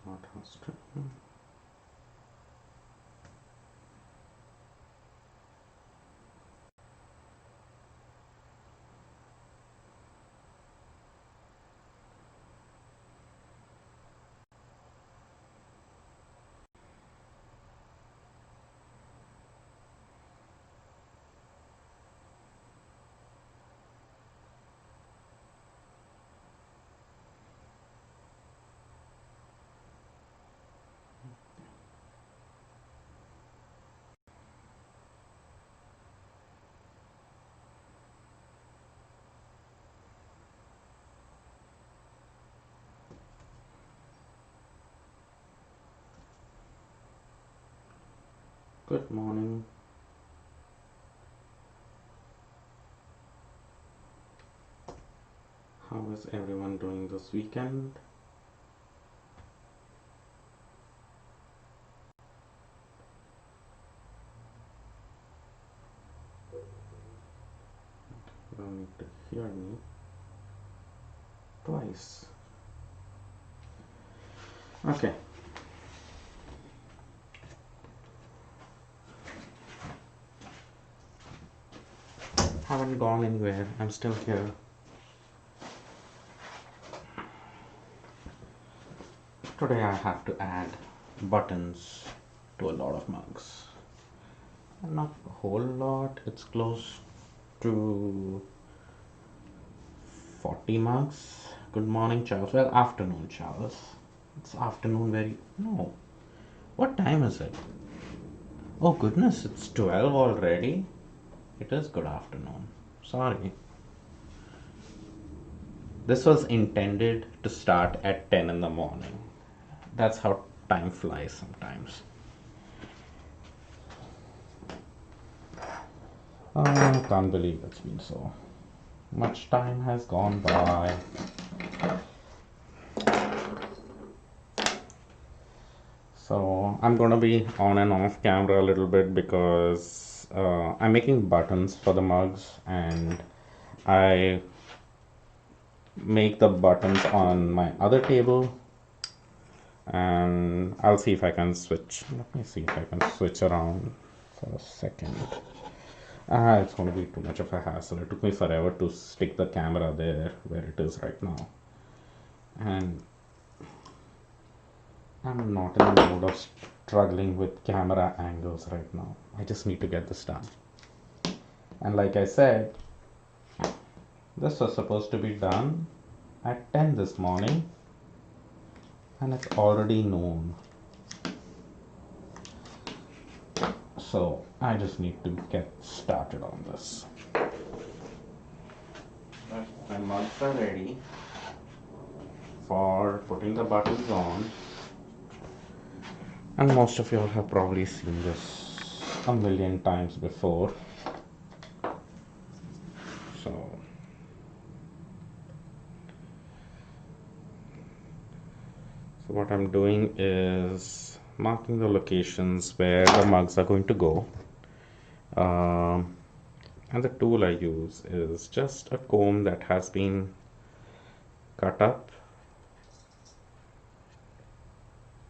Not hosted. Good morning. How is everyone doing this weekend? You don't need to hear me twice. Okay. Haven't gone anywhere. I'm still here. Today I have to add buttons to a lot of mugs. Not a whole lot. It's close to 40 mugs. Good morning, Charles. Well, afternoon, Charles. It's afternoon very... No. What time is it? Oh, goodness, it's 12 already. It is good afternoon. Sorry. This was intended to start at 10 in the morning. That's how time flies sometimes. I can't believe it's been so much time has gone by. So I'm gonna be on and off camera a little bit because I'm making buttons for the mugs, and I make the buttons on my other table, and I'll see if I can switch. Let me see if I can switch around for a second. It's going to be too much of a hassle. It took me forever to stick the camera there where it is right now. And I'm not in the mood of struggling with camera angles right now. I just need to get this done. And like I said, this was supposed to be done at 10 this morning, and it's already noon. So I just need to get started on this. My mugs are ready for putting the buttons on, and most of you all have probably seen this a million times before. So what I'm doing is marking the locations where the mugs are going to go. And the tool I use is just a comb that has been cut up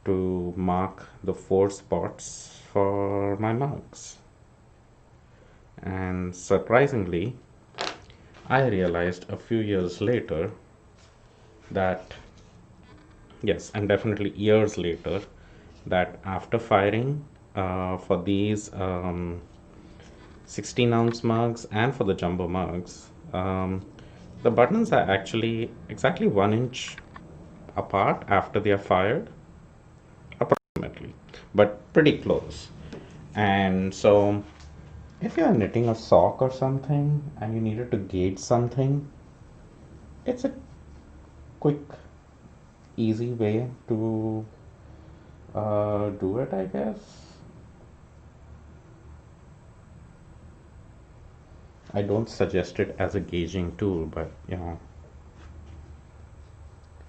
to mark the 4 spots for my mugs. And surprisingly, I realized a few years later that, yes, and definitely years later, that after firing for these 16-ounce mugs and for the jumbo mugs, the buttons are actually exactly 1 inch apart after they are fired, approximately, but pretty close. And so if you're knitting a sock or something and you needed to gauge something, it's a quick, easy way to do it, I guess. I don't suggest it as a gauging tool, but you know.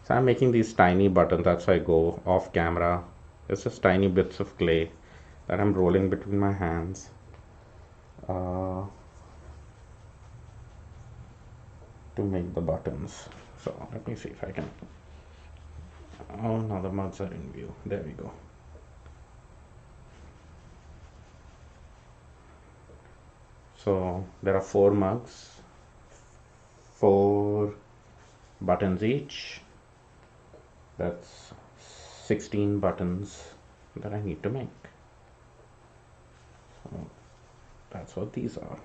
So I'm making these tiny buttons, that's why I go off camera. It's just tiny bits of clay that I'm rolling between my hands. To make the buttons. So let me see if I can Oh, now the mugs are in view. There we go. So there are four mugs, four buttons each. That's 16 buttons that I need to make. So that's what these are.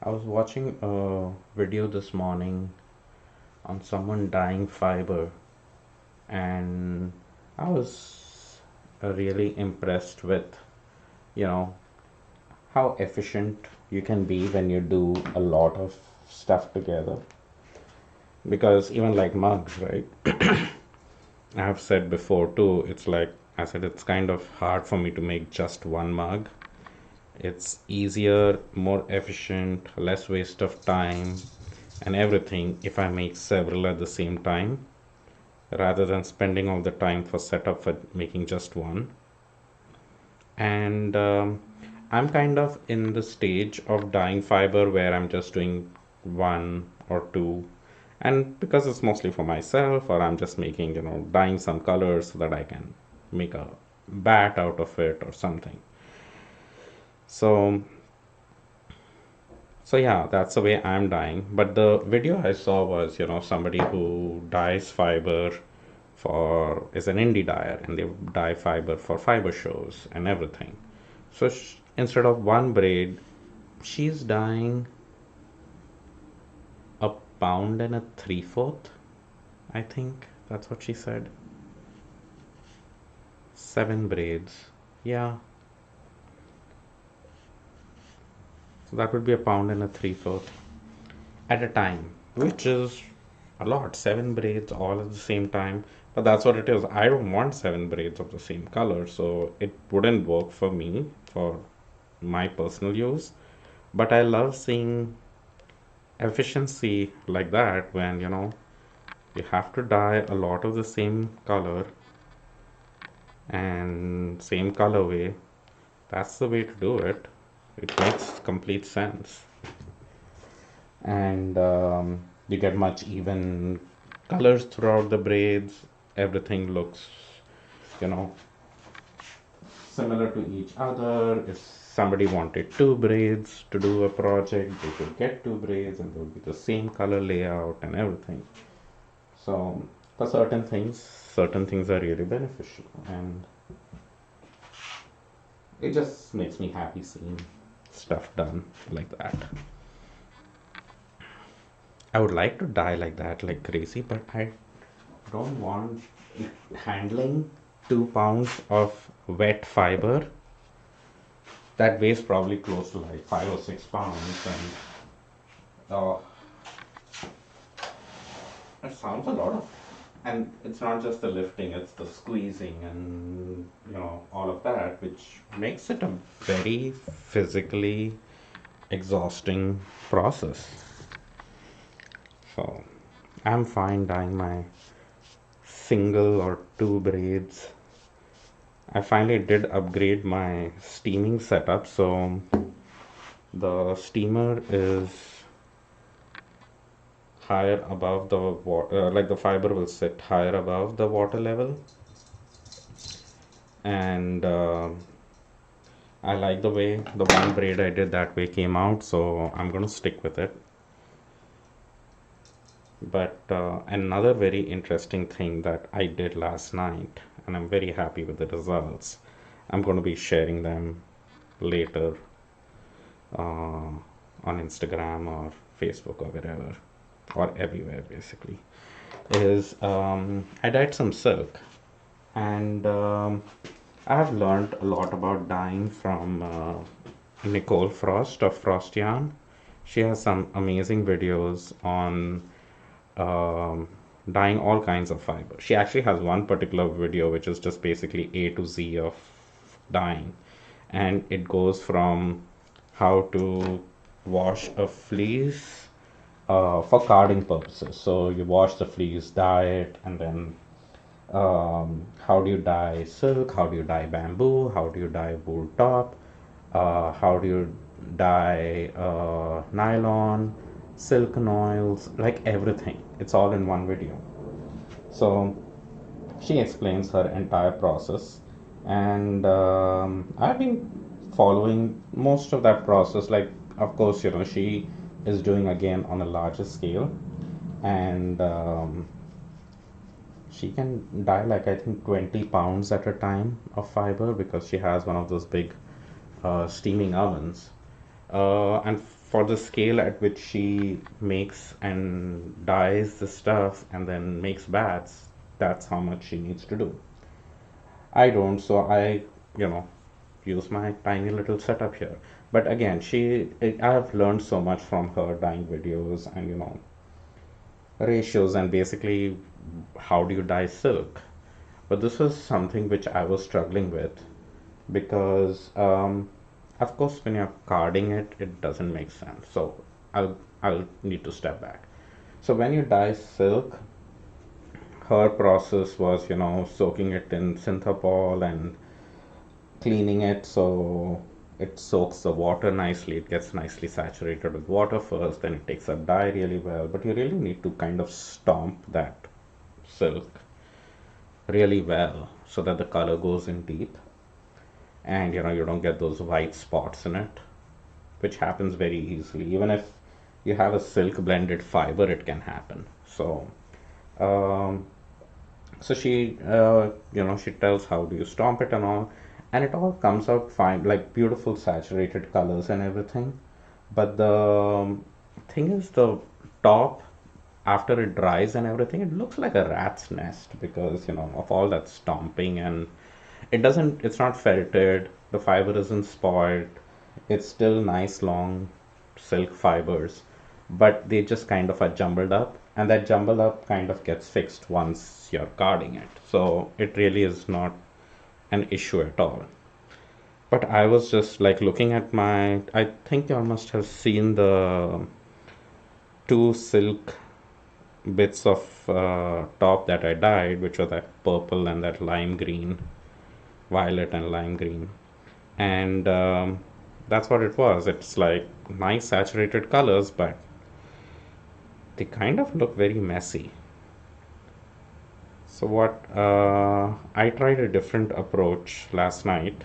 I was watching a video this morning on someone dyeing fiber, and I was really impressed with, you know, how efficient you can be when you do a lot of stuff together. Because even like mugs, right? I have said before too, it's like I said, it's kind of hard for me to make just one mug. It's easier, more efficient, less waste of time and everything if I make several at the same time rather than spending all the time for setup for making just one. And I'm kind of in the stage of dyeing fiber where I'm just doing one or two, and because it's mostly for myself, or I'm just making, dyeing some colors so that I can make a bat out of it or something. So so yeah, that's the way I'm dyeing. But the video I saw was, somebody who dyes fiber for is an indie dyer, and they dye fiber for fiber shows and everything. So instead of one braid, she's dyeing a pound and a three-fourth. I think that's what she said. 7 braids. Yeah, so that would be a pound and a three-fourth at a time, which is a lot. 7 braids all at the same time. But that's what it is. I don't want 7 braids of the same color, so it wouldn't work for me for my personal use. But I love seeing efficiency like that when, you have to dye a lot of the same color and same colorway. That's the way to do it. It makes complete sense. And you get much even colors throughout the braids. Everything looks, you know, similar to each other. If somebody wanted 2 braids to do a project, they could get 2 braids and they would be the same color layout and everything. So for certain things are really beneficial, and it just makes me happy seeing stuff done like that. I would like to die like that, like crazy, but I don't want it handling 2 pounds of wet fiber that weighs probably close to like 5 or 6 pounds, and uh, it sounds a lot of. And it's not just the lifting; it's the squeezing and all of that, which makes it a very physically exhausting process. So I'm fine dyeing my single or 2 braids. I finally did upgrade my steaming setup, so the steamer is higher above the water, like the fiber will sit higher above the water level, and I like the way the one braid I did that way came out, so I'm gonna stick with it. But another very interesting thing that I did last night, and I'm very happy with the results. I'm going to be sharing them later on Instagram or Facebook or wherever, or everywhere basically. Is I dyed some silk, and I have learned a lot about dyeing from Nicole Frost of Frost Yarn. She has some amazing videos on dyeing all kinds of fiber. She actually has one particular video which is just basically A to Z of dyeing, and it goes from how to wash a fleece for carding purposes. So you wash the fleece, dye it, and then How do you dye silk? How do you dye bamboo? How do you dye wool top? How do you dye nylon, silken oils, like everything. It's all in one video. So she explains her entire process, and I've been following most of that process. Like, of course, she is doing again on a larger scale, and she can dye like I think 20 pounds at a time of fiber because she has one of those big steaming ovens. And for the scale at which she makes and dyes the stuff and then makes bats, that's how much she needs to do. I don't, so I, you know, use my tiny little setup here. But again, I have learned so much from her dyeing videos and, ratios and basically how do you dye silk. But this was something which I was struggling with because, of course, when you're carding it, it doesn't make sense. So I'll need to step back. So when you dye silk, her process was, soaking it in synthepol and cleaning it so it soaks the water nicely. It gets nicely saturated with water first, then it takes up dye really well. But you really need to kind of stomp that silk really well so that the color goes in deep and you don't get those white spots in it, which happens very easily. Even if you have a silk blended fiber, it can happen. Um, so she tells how do you stomp it and all, and it all comes out fine, like beautiful saturated colors and everything. But the thing is, the top, after it dries and everything, it looks like a rat's nest because of all that stomping, and it's not felted, the fiber isn't spoiled, it's still nice long silk fibers, but they just kind of are jumbled up, and that jumble up kind of gets fixed once you're carding it. So it really is not an issue at all. But I was just like looking at I think you must have seen the two silk bits of top that I dyed, which were that purple and that lime green, violet and lime green. And that's what it was. It's like nice saturated colors, but they kind of look very messy. So what I tried a different approach last night,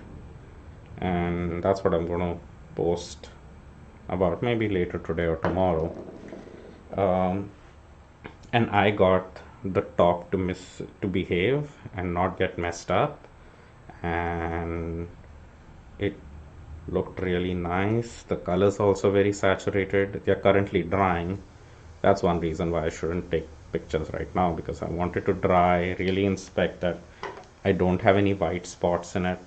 and that's what I'm going to post about maybe later today or tomorrow. Um, and I got the top to behave and not get messed up, and it looked really nice. The colors also very saturated. They're currently drying. That's one reason why I shouldn't take pictures right now, because I wanted to dry, really inspect that I don't have any white spots in it.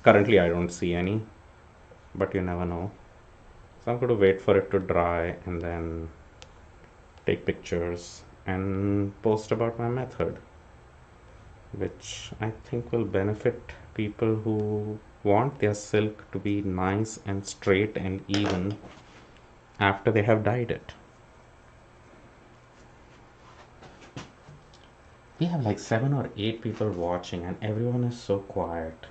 Currently, I don't see any, but you never know. So I'm going to wait for it to dry and then take pictures and post about my method, which I think will benefit people who want their silk to be nice and straight and even after they have dyed it. We have like 7 or 8 people watching, and everyone is so quiet.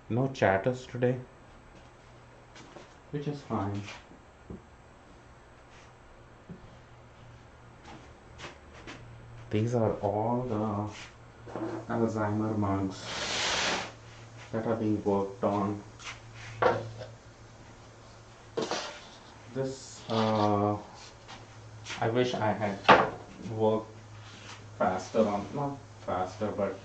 No chatters today, which is fine. These are all the Alzheimer mugs that are being worked on. This, I wish I had worked faster on, not faster, but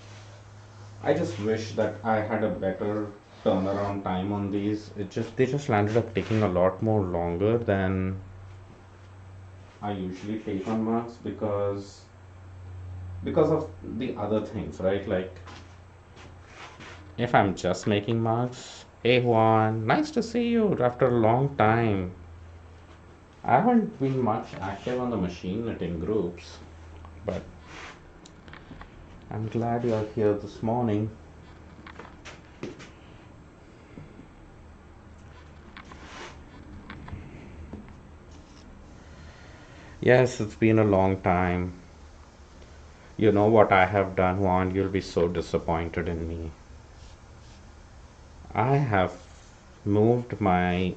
I just wish that I had a better turnaround time on these. They just landed up taking a lot more longer than I usually take on mugs because of the other things, right? Like if I'm just making mugs, hey Juan, nice to see you after a long time. I haven't been much active on the machine knitting groups, but I'm glad you're here this morning. Yes, it's been a long time. You know what I have done, Juan? You'll be so disappointed in me. I have moved my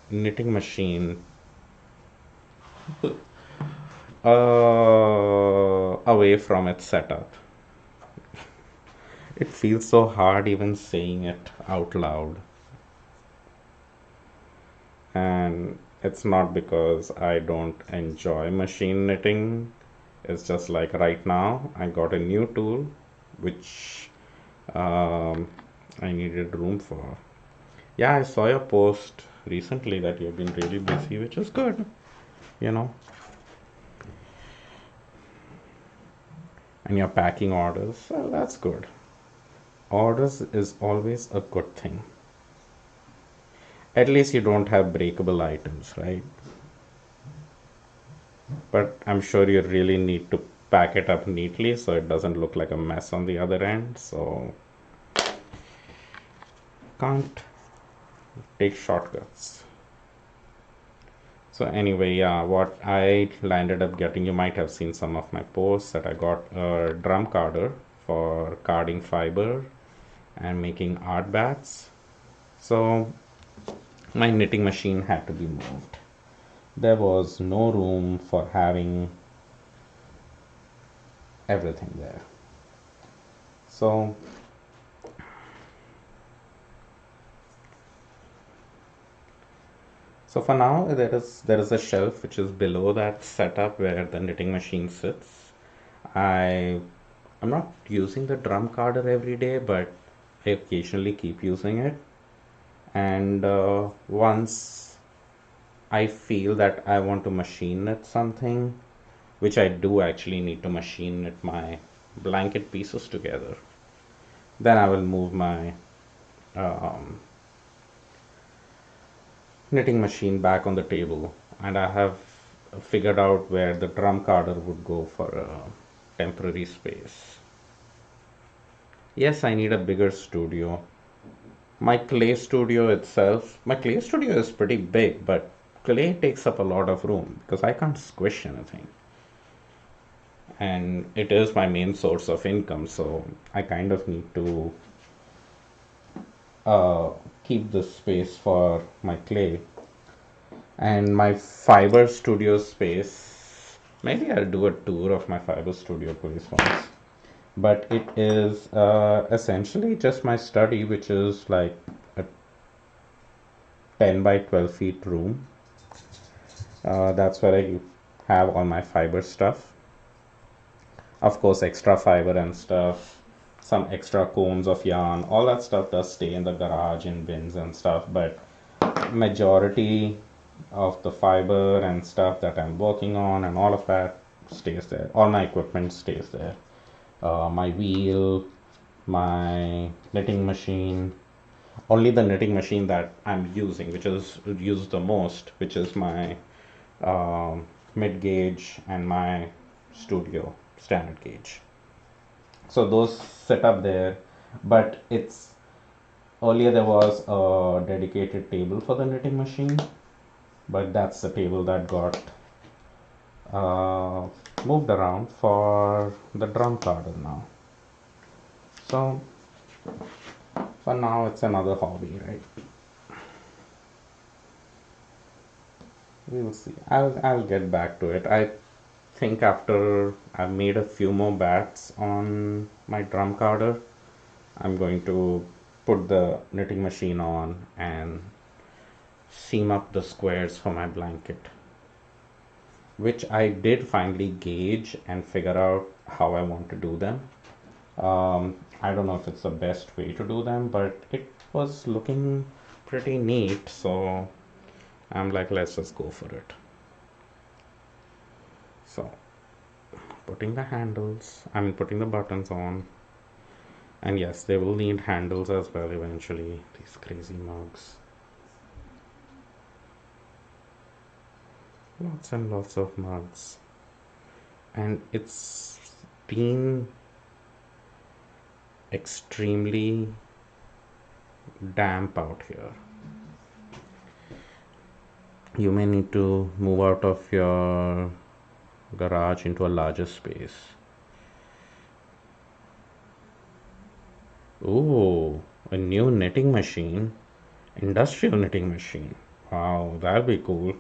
knitting machine away from its setup. It feels so hard even saying it out loud. And it's not because I don't enjoy machine knitting. It's just like right now, I got a new tool which um, I needed room for. Yeah, I saw your post recently that you've been really busy, which is good, you know, and you're packing orders, so that's good. Orders is always a good thing. At least you don't have breakable items, right? But I'm sure you really need to pack it up neatly so it doesn't look like a mess on the other end. So can't take shortcuts. So anyway, yeah, what I landed up getting, you might have seen some of my posts that I got a drum carder for carding fiber and making art bats. So my knitting machine had to be moved. There was no room for having everything there. So for now there is a shelf which is below that setup where the knitting machine sits. I I'm not using the drum carder every day, but I occasionally keep using it. And once I feel that I want to machine knit something, which I do actually need to machine knit my blanket pieces together, then I will move my um, knitting machine back on the table, and I have figured out where the drum carder would go for a temporary space. Yes, I need a bigger studio. My clay studio is pretty big, but clay takes up a lot of room because I can't squish anything. And it is my main source of income, so I kind of need to uh, keep this space for my clay. And my fiber studio space, maybe I'll do a tour of my fiber studio place once. But it is essentially just my study, which is like a 10 by 12 feet room. That's where I have all my fiber stuff. Of course, extra fiber and stuff, some extra cones of yarn, all that stuff does stay in the garage in bins and stuff, but majority of the fiber and stuff that I'm working on and all of that stays there. All my equipment stays there. My wheel, my knitting machine, only the knitting machine that I'm using, which is used the most, which is my mid gauge and my studio standard gauge. So those sit up there, but it's earlier there was a dedicated table for the knitting machine, but that's the table that got uh, moved around for the drum carder now. So for now, it's another hobby, right? We'll see. I'll get back to it. I think after I've made a few more bats on my drum carder, I'm going to put the knitting machine on and seam up the squares for my blanket, which I did finally gauge and figure out how I want to do them. I don't know if it's the best way to do them, but it was looking pretty neat, so I'm like, let's just go for it. So, putting the buttons on, and yes, they will need handles as well eventually, these crazy mugs. Lots and lots of mugs. And it's been extremely damp out here. You may need to move out of your garage into a larger space. Ooh, a new knitting machine, industrial knitting machine. Wow, that'll be cool.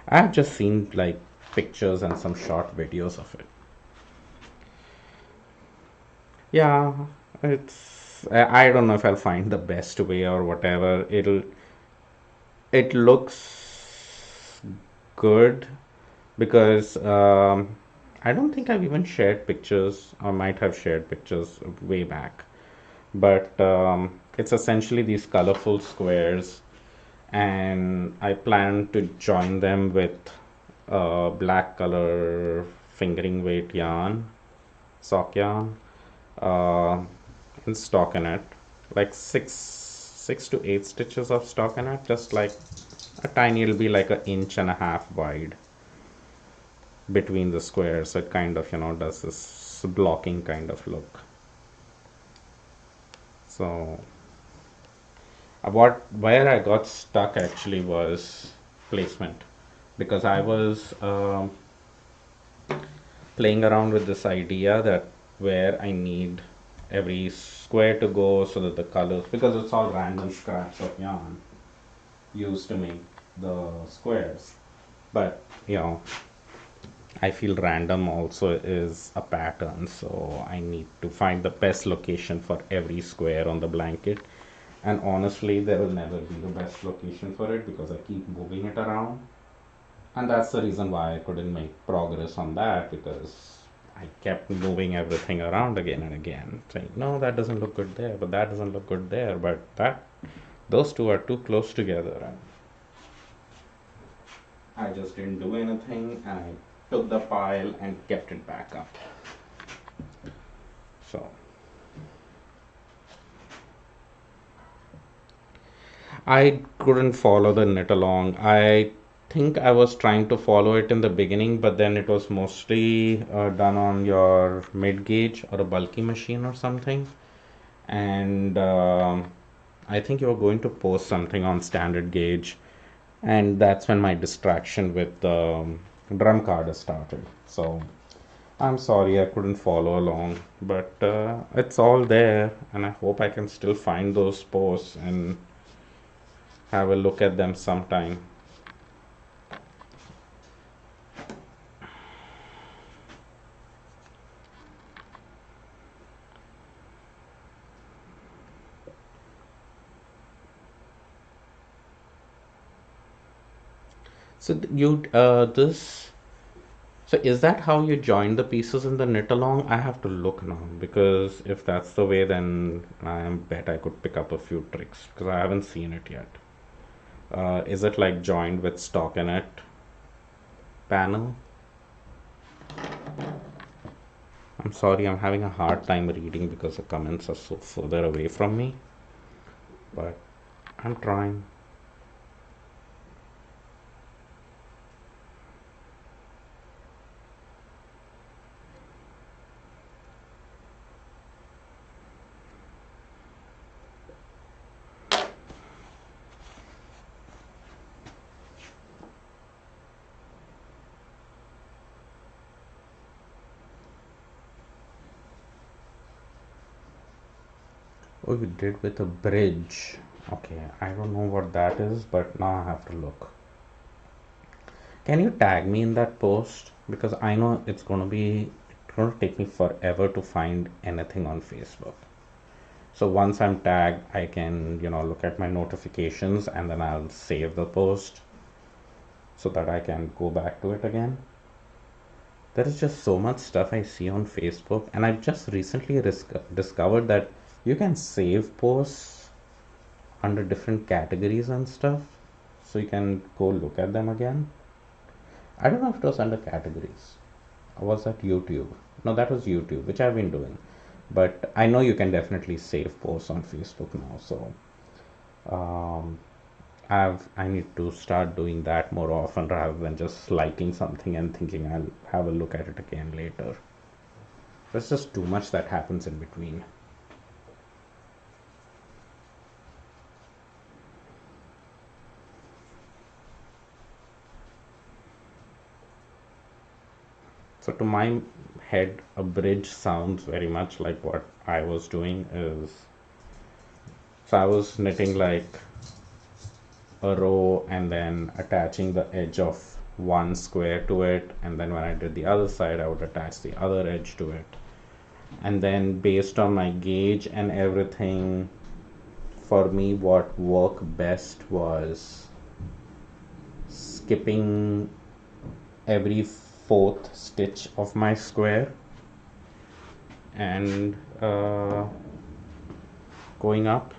I've just seen like pictures and some short videos of it. Yeah, I don't know if I'll find the best way or whatever. It looks good because I don't think I've even shared pictures, or might have shared pictures way back. But it's essentially these colorful squares, and I plan to join them with black color fingering weight yarn, sock yarn, uh, and stockinette, like six to eight stitches of stockinette, just like a tiny, it'll be like an inch and a half wide between the squares, so it kind of does this blocking kind of look. So what where I got stuck actually was placement, because I was playing around with this idea that where I need every square to go so that the colors, because it's all random scraps of yarn used to make the squares. But I feel random also is a pattern, so I need to find the best location for every square on the blanket. And honestly, there will never be the best location for it because I keep moving it around. And that's the reason why I couldn't make progress on that, because I kept moving everything around again and again, saying, no, that doesn't look good there, but that doesn't look good there, but that those two are too close together. And I just didn't do anything, and I took the pile and kept it back up. So I couldn't follow the knit along. I think I was trying to follow it in the beginning, but then it was mostly done on your mid gauge or a bulky machine or something. And I think you were going to post something on standard gauge, and that's when my distraction with the drum card started. So I'm sorry I couldn't follow along, but it's all there, and I hope I can still find those posts and have a look at them sometime. So you this so is that how you join the pieces in the knit along? I have to look now, because if that's the way, then I bet I could pick up a few tricks because I haven't seen it yet. Is it like joined with stockinette panel? I'm sorry, I'm having a hard time reading because the comments are so further away from me, but I'm trying. Oh, you did with a bridge. Okay, I don't know what that is, but now I have to look. Can you tag me in that post? Because I know it's gonna take me forever to find anything on Facebook. So once I'm tagged, I can, look at my notifications, and then I'll save the post so that I can go back to it again. There is just so much stuff I see on Facebook, and I've just recently discovered that you can save posts under different categories and stuff, so you can go look at them again. I don't know if it was under categories. Or was that YouTube? No, that was YouTube, which I've been doing. But I know you can definitely save posts on Facebook now, so um, I need to start doing that more often rather than just liking something and thinking I'll have a look at it again later. There's just too much that happens in between. So to my head, a bridge sounds very much like what I was doing is So I was knitting like a row and then attaching the edge of one square to it, and then when I did the other side I would attach the other edge to it, and then based on my gauge and everything, for me what worked best was skipping every fourth stitch of my square and going up.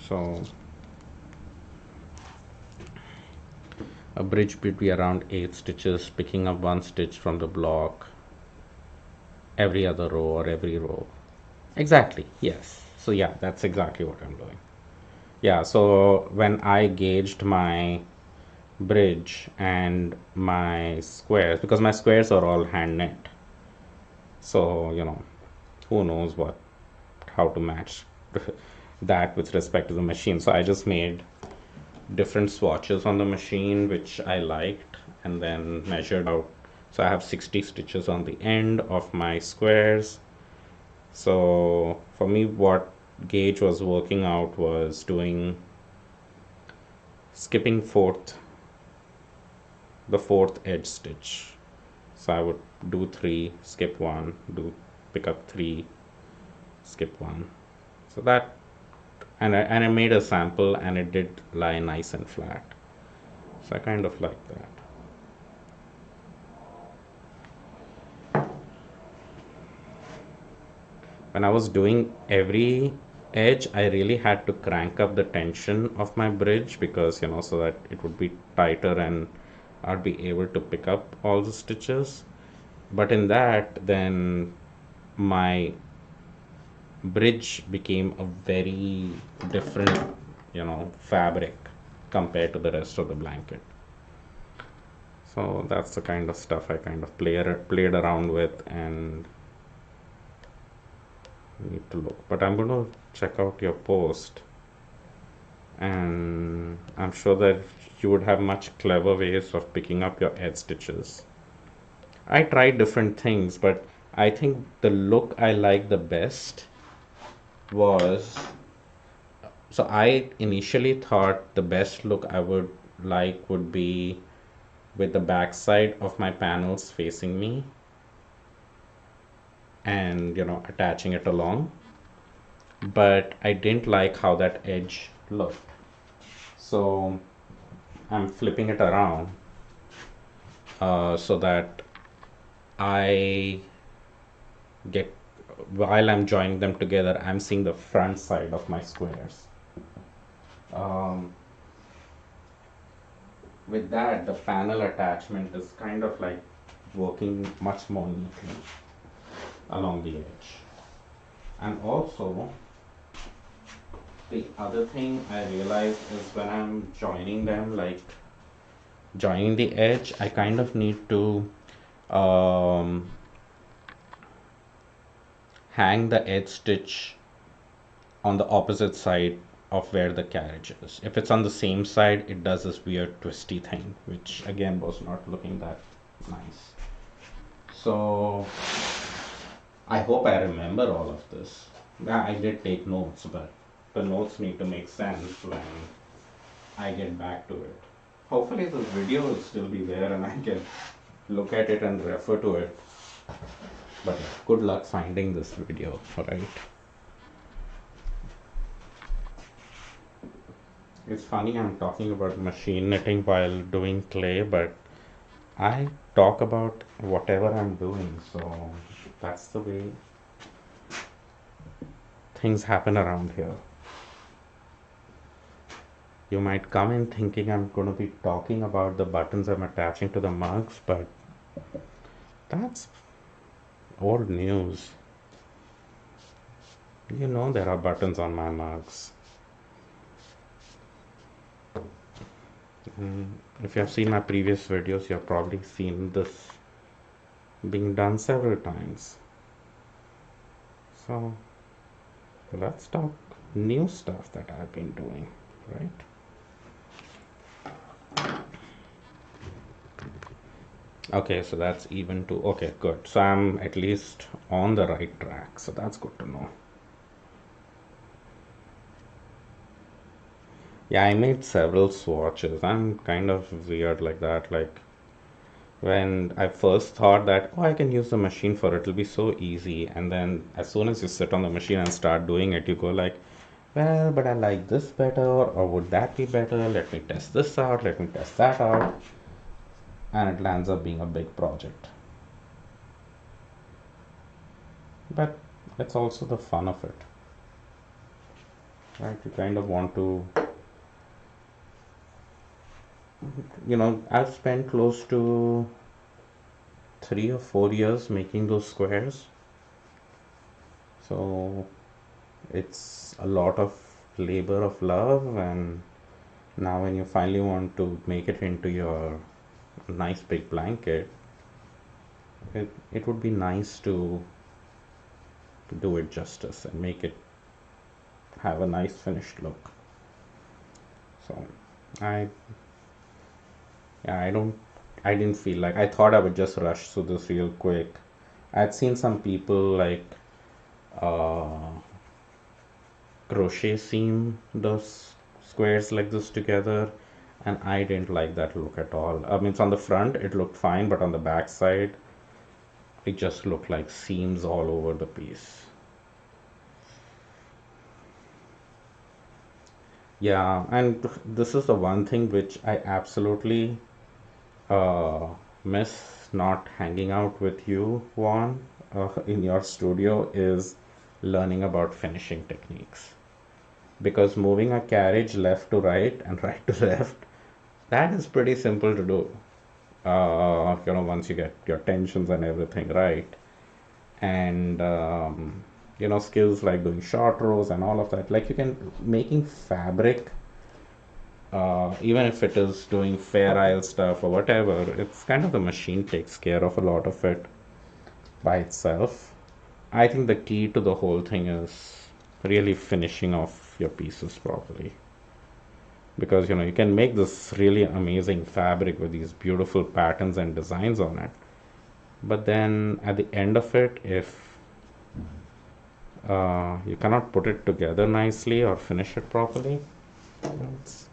So a bridge would be around 8 stitches, picking up one stitch from the block every other row or every row. Exactly, yes. So yeah, that's exactly what I'm doing. Yeah, so when I gauged my bridge and my squares, because my squares are all hand knit, so who knows how to match that with respect to the machine. So I just made different swatches on the machine which I liked and then measured out. So I have 60 stitches on the end of my squares. So for me what gauge was working out was doing skipping the fourth edge stitch. So I would do 3, skip 1, pick up 3, skip 1. So that, and I made a sample and it did lie nice and flat. So I kind of like that. When I was doing every edge, I really had to crank up the tension of my bridge because, so that it would be tighter and I'd be able to pick up all the stitches. But in that, then my bridge became a very different, fabric compared to the rest of the blanket. So that's the kind of stuff I kind of played around with and need to look. But I'm going to check out your post, and I'm sure that you would have much clever ways of picking up your edge stitches. I tried different things, but I think the look I like the best was, so I initially thought the best look I would like would be with the back side of my panels facing me and attaching it along, but I didn't like how that edge looked, so I'm flipping it around so that I get, while I'm joining them together, I'm seeing the front side of my squares. With that, the panel attachment is kind of like working much more neatly along the edge. And also, the other thing I realized is when I'm joining them, like joining the edge, I kind of need to hang the edge stitch on the opposite side of where the carriage is. If it's on the same side, it does this weird twisty thing, which again was not looking that nice. So I hope I remember all of this. Yeah, I did take notes, but the notes need to make sense when I get back to it. Hopefully this video will still be there and I can look at it and refer to it. But good luck finding this video, alright? It's funny I'm talking about machine knitting while doing clay, but I talk about whatever I'm doing, so that's the way things happen around here. You might come in thinking I'm going to be talking about the buttons I'm attaching to the mugs, but that's old news. There are buttons on my mugs. If you have seen my previous videos, you have probably seen this being done several times. So let's talk new stuff that I've been doing, right? Okay, so that's even to, okay, good. So I'm at least on the right track, so that's good to know. Yeah, I made several swatches. I'm kind of weird like that. Like when I first thought that, oh, I can use the machine for it, it'll be so easy. And then as soon as you sit on the machine and start doing it, you go like, well, but I like this better, or would that be better? Let me test this out, let me test that out. And it lands up being a big project. But it's also the fun of it, right? You kind of want to, I've spent close to 3 or 4 years making those squares. So it's a lot of labor of love, and now when you finally want to make it into your nice big blanket, it would be nice to do it justice and make it have a nice finished look. So I yeah, I didn't feel like, I thought I would just rush through this real quick. I'd seen some people like uh, crochet seam those squares like this together, and I didn't like that look at all. I mean, on the front it looked fine, but on the back side it just looked like seams all over the piece. Yeah, and this is the one thing which I absolutely uh, miss not hanging out with you, Juan, in your studio, is learning about finishing techniques. Because moving a carriage left to right and right to left, that is pretty simple to do. Once you get your tensions and everything right, and skills like doing short rows and all of that, like you can making fabric, even if it is doing fair isle stuff or whatever, it's kind of the machine takes care of a lot of it by itself. I think the key to the whole thing is really finishing off your pieces properly, because you can make this really amazing fabric with these beautiful patterns and designs on it, but then at the end of it, if you cannot put it together nicely or finish it properly,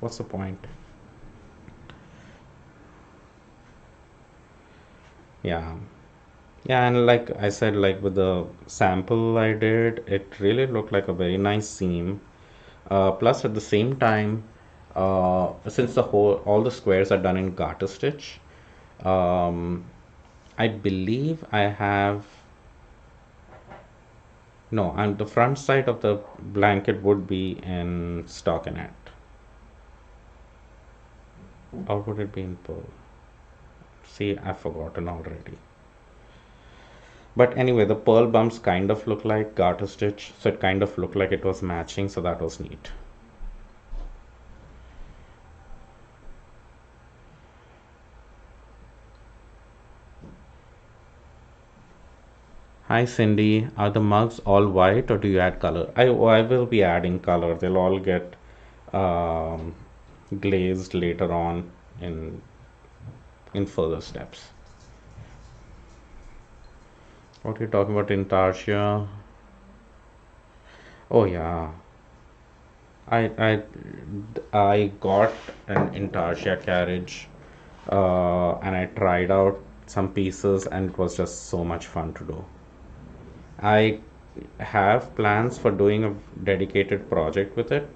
what's the point? Yeah. Yeah, and like I said, like with the sample I did, it really looked like a very nice seam. Plus, at the same time, since all the squares are done in garter stitch, um, I believe I have, no, and the front side of the blanket would be in stockinette, or would it be in pearl? See, I've forgotten already. But anyway, the pearl bumps kind of look like garter stitch, so it kind of looked like it was matching, so that was neat. Hi Cindy, are the mugs all white or do you add color? I will be adding color. They'll all get um, glazed later on in further steps. What are you talking about, Intarsia? Oh yeah, I I I got an Intarsia carriage, and I tried out some pieces, and it was just so much fun to do. I have plans for doing a dedicated project with it.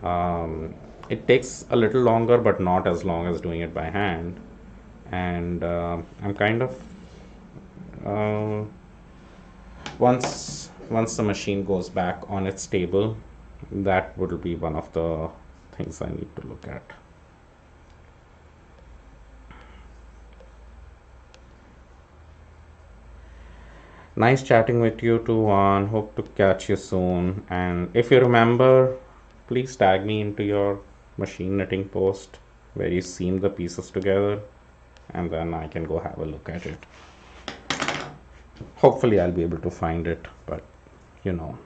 Um, it takes a little longer, but not as long as doing it by hand. And I'm kind of uh, once the machine goes back on its table, that would be one of the things I need to look at. Nice chatting with you too, Juan. Hope to catch you soon. And if you remember, please tag me into your machine knitting post where you seam the pieces together, and then I can go have a look at it. Hopefully, I'll be able to find it, but you know.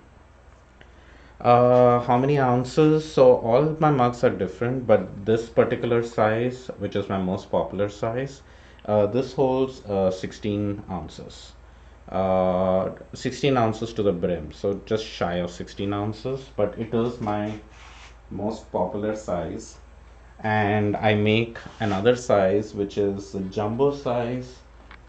How many ounces? So all my mugs are different, but this particular size, which is my most popular size, this holds 16 ounces. 16 ounces to the brim, so just shy of 16 ounces, but it is my most popular size, and I make another size which is a jumbo size.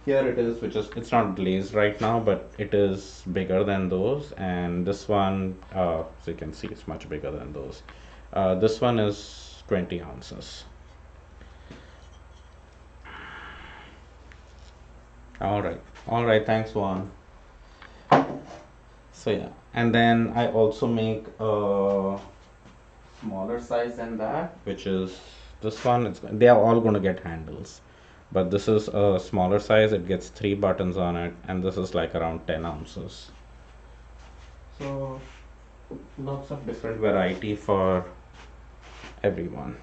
Here it is, which is, it's not glazed right now, but it is bigger than those. And this one, so you can see it's much bigger than those. This one is 20 ounces. All right, thanks, Juan. So yeah, and then I also make a smaller size than that, which is this one. They are all going to get handles, but this is a smaller size. It gets 3 buttons on it, and this is like around 10 ounces. So lots of different variety for everyone.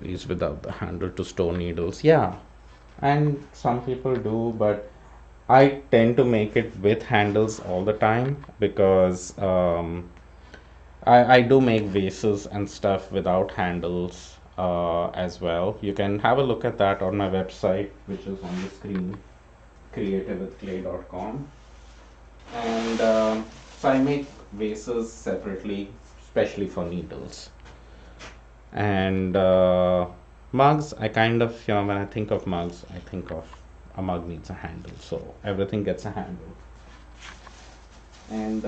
These without the handle to store needles, yeah, and some people do, but I tend to make it with handles all the time because I do make vases and stuff without handles as well. You can have a look at that on my website, which is on the screen, creativewithclay.com. And so I make vases separately, especially for needles. And mugs, I kind of, when I think of mugs, I think of a mug needs a handle, so everything gets a handle. And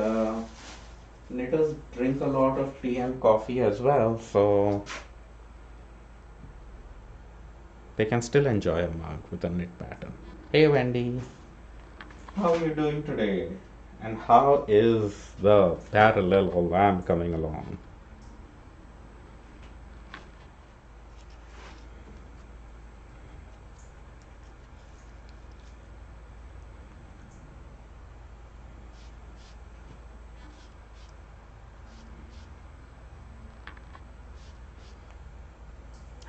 knitters drink a lot of tea and coffee as well, so they can still enjoy a mug with a knit pattern. Hey Wendy, how are you doing today? And how is the parallel lamp coming along?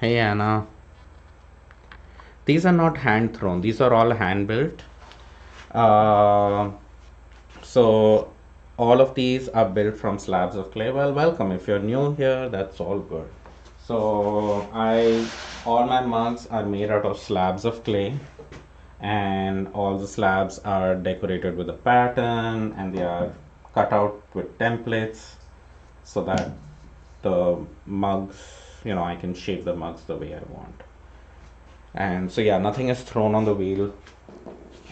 Hey Anna, these are not hand thrown, these are all hand built. Uh, so all of these are built from slabs of clay. Well, welcome. If you're new here, that's all good. So all my mugs are made out of slabs of clay, and all the slabs are decorated with a pattern, and they are cut out with templates so that the mugs, I can shape the mugs the way I want. And so yeah, nothing is thrown on the wheel,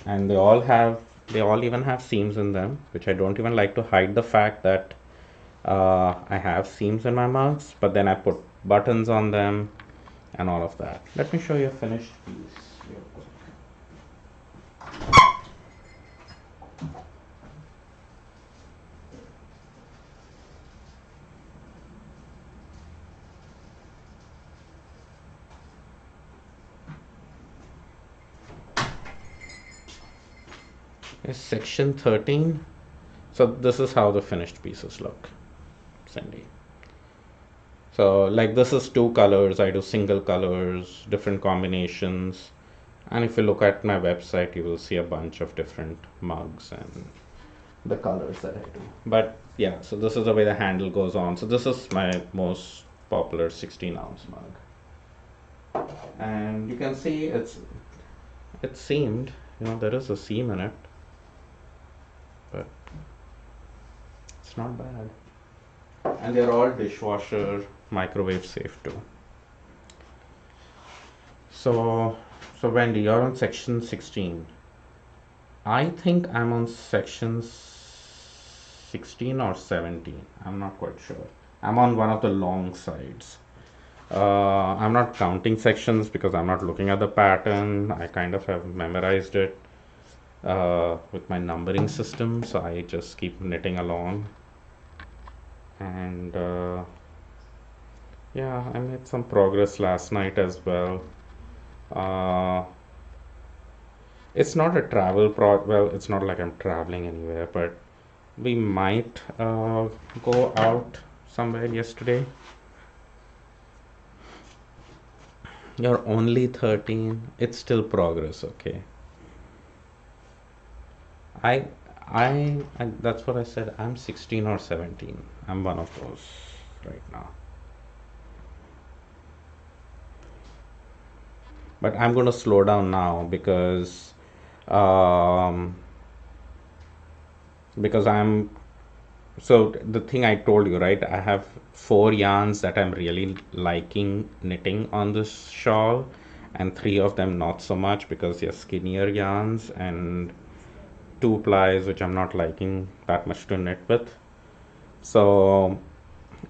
and they all even have seams in them, which I don't even like to hide the fact that I have seams in my mugs, but then I put buttons on them and all of that. Let me show you a finished piece real quick. It's section 13. So this is how the finished pieces look, Cindy. So like this is 2 colors, I do single colors, different combinations. And if you look at my website, you will see a bunch of different mugs and the colors that I do. But yeah, so this is the way the handle goes on. So this is my most popular 16-ounce mug. And you can see it's seamed, there is a seam in it, but it's not bad. And they're all dishwasher, microwave safe too. So Wendy, you're on section 16. I think I'm on section 16 or 17. I'm not quite sure. I'm on one of the long sides. I'm not counting sections because I'm not looking at the pattern. I kind of have memorized it with my numbering system, so I just keep knitting along. And yeah, I made some progress last night as well. It's not a well, it's not like I'm traveling anywhere, but we might go out somewhere yesterday. You're only 13. It's still progress, okay? I, that's what I said. I'm 16 or 17. I'm one of those right now. But I'm going to slow down now um, because I'm so the thing I told you, right? I have four yarns that I'm really liking knitting on this shawl, and three of them not so much because they're skinnier yarns, and two plies which I'm not liking that much to knit with. So,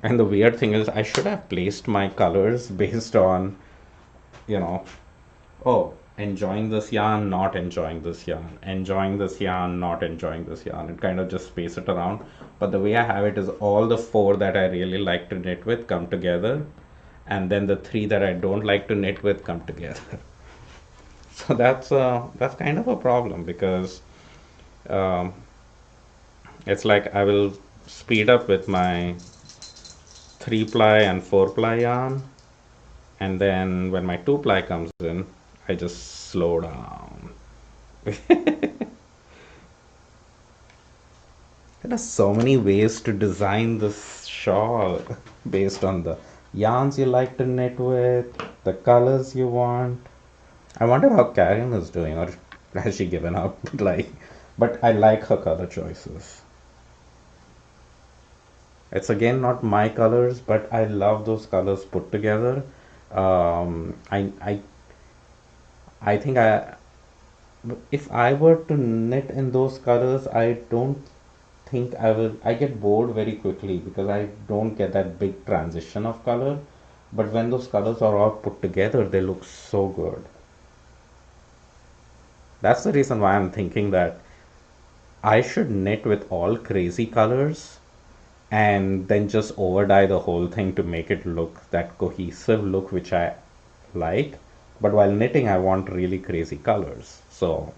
and the weird thing is, I should have placed my colors based on, you know, oh, enjoying this yarn, not enjoying this yarn, enjoying this yarn, not enjoying this yarn, and kind of just space it around. But the way I have it is all the four that I really like to knit with come together, and then the three that I don't like to knit with come together. So that's kind of a problem because um, it's like I will speed up with my three ply and four ply yarn, and then when my two ply comes in, I just slow down. There are so many ways to design this shawl based on the yarns you like to knit with, the colors you want. I wonder how Karen is doing, or has she given up? Like, but I like her color choices. It's again not my colors, but I love those colors put together. I think if I were to knit in those colors, I don't think I get bored very quickly because I don't get that big transition of color. But when those colors are all put together, they look so good. That's the reason why I'm thinking that I should knit with all crazy colors and then just over dye the whole thing to make it look that cohesive look which I like. But while knitting, I want really crazy colors. So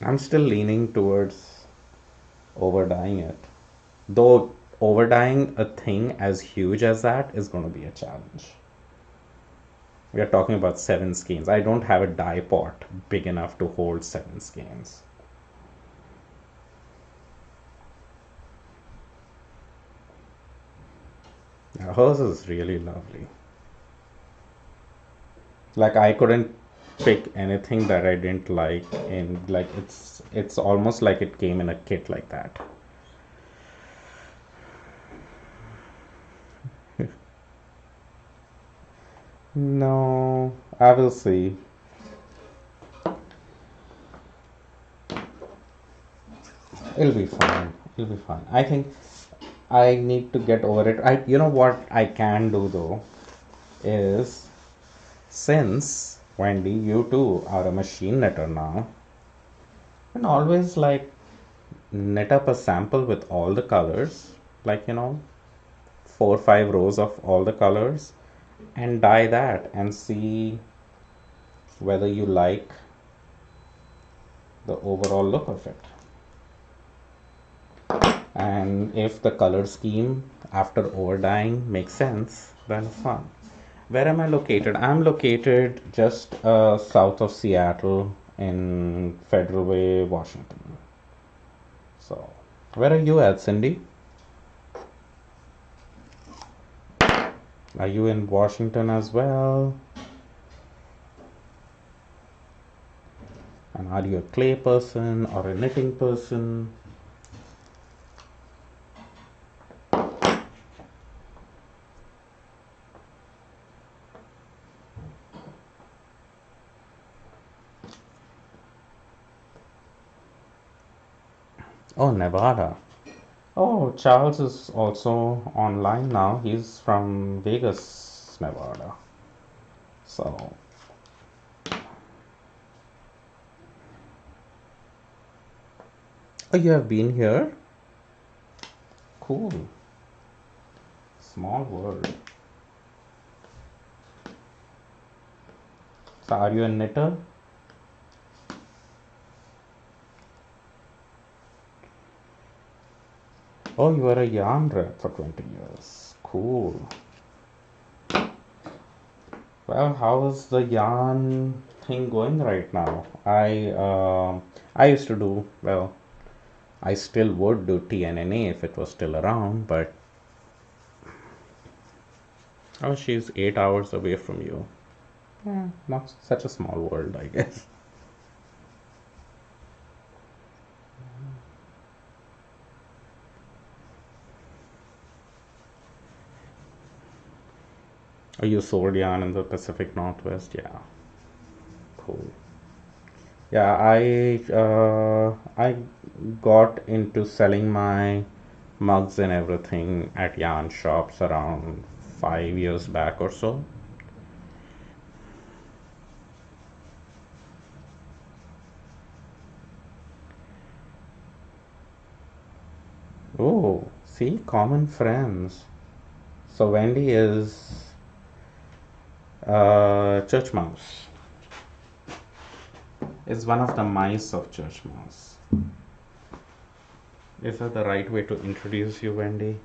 I'm still leaning towards over dyeing it. Though over dyeing a thing as huge as that is going to be a challenge. We are talking about seven skeins. I don't have a dye pot big enough to hold seven skeins. Now, hers is really lovely. Like I couldn't pick anything that I didn't like in like it's almost like it came in a kit like that. No, I will see. It'll be fine. It'll be fine. I think I need to get over it. You know what I can do though is since Wendy, you too are a machine knitter now, and always like knit up a sample with all the colors, like 4 or 5 rows of all the colors, and dye that and see whether you like the overall look of it. And if the color scheme after over dyeing makes sense, then it's fun. Where am I located? I'm located just south of Seattle in Federal Way, Washington. So, where are you at, Cindy? Are you in Washington as well? And are you a clay person or a knitting person? Oh, Nevada. Oh, Charles is also online now. He's from Vegas, Nevada. So, oh, you have been here? Cool. Small world. So, are you a knitter? Oh, you were a yarn rep for 20 years. Cool. Well, how is the yarn thing going right now? I used to do well. I still would do TNNA if it was still around, but oh, she's 8 hours away from you. Yeah, not such a small world, I guess. Oh, you sold yarn in the Pacific Northwest? Yeah, cool. Yeah, I got into selling my mugs and everything at yarn shops around 5 years back or so. Oh, see, common friends. So Wendy is Church Mouse. Is one of the mice of Church Mouse. Is that the right way to introduce you, Wendy?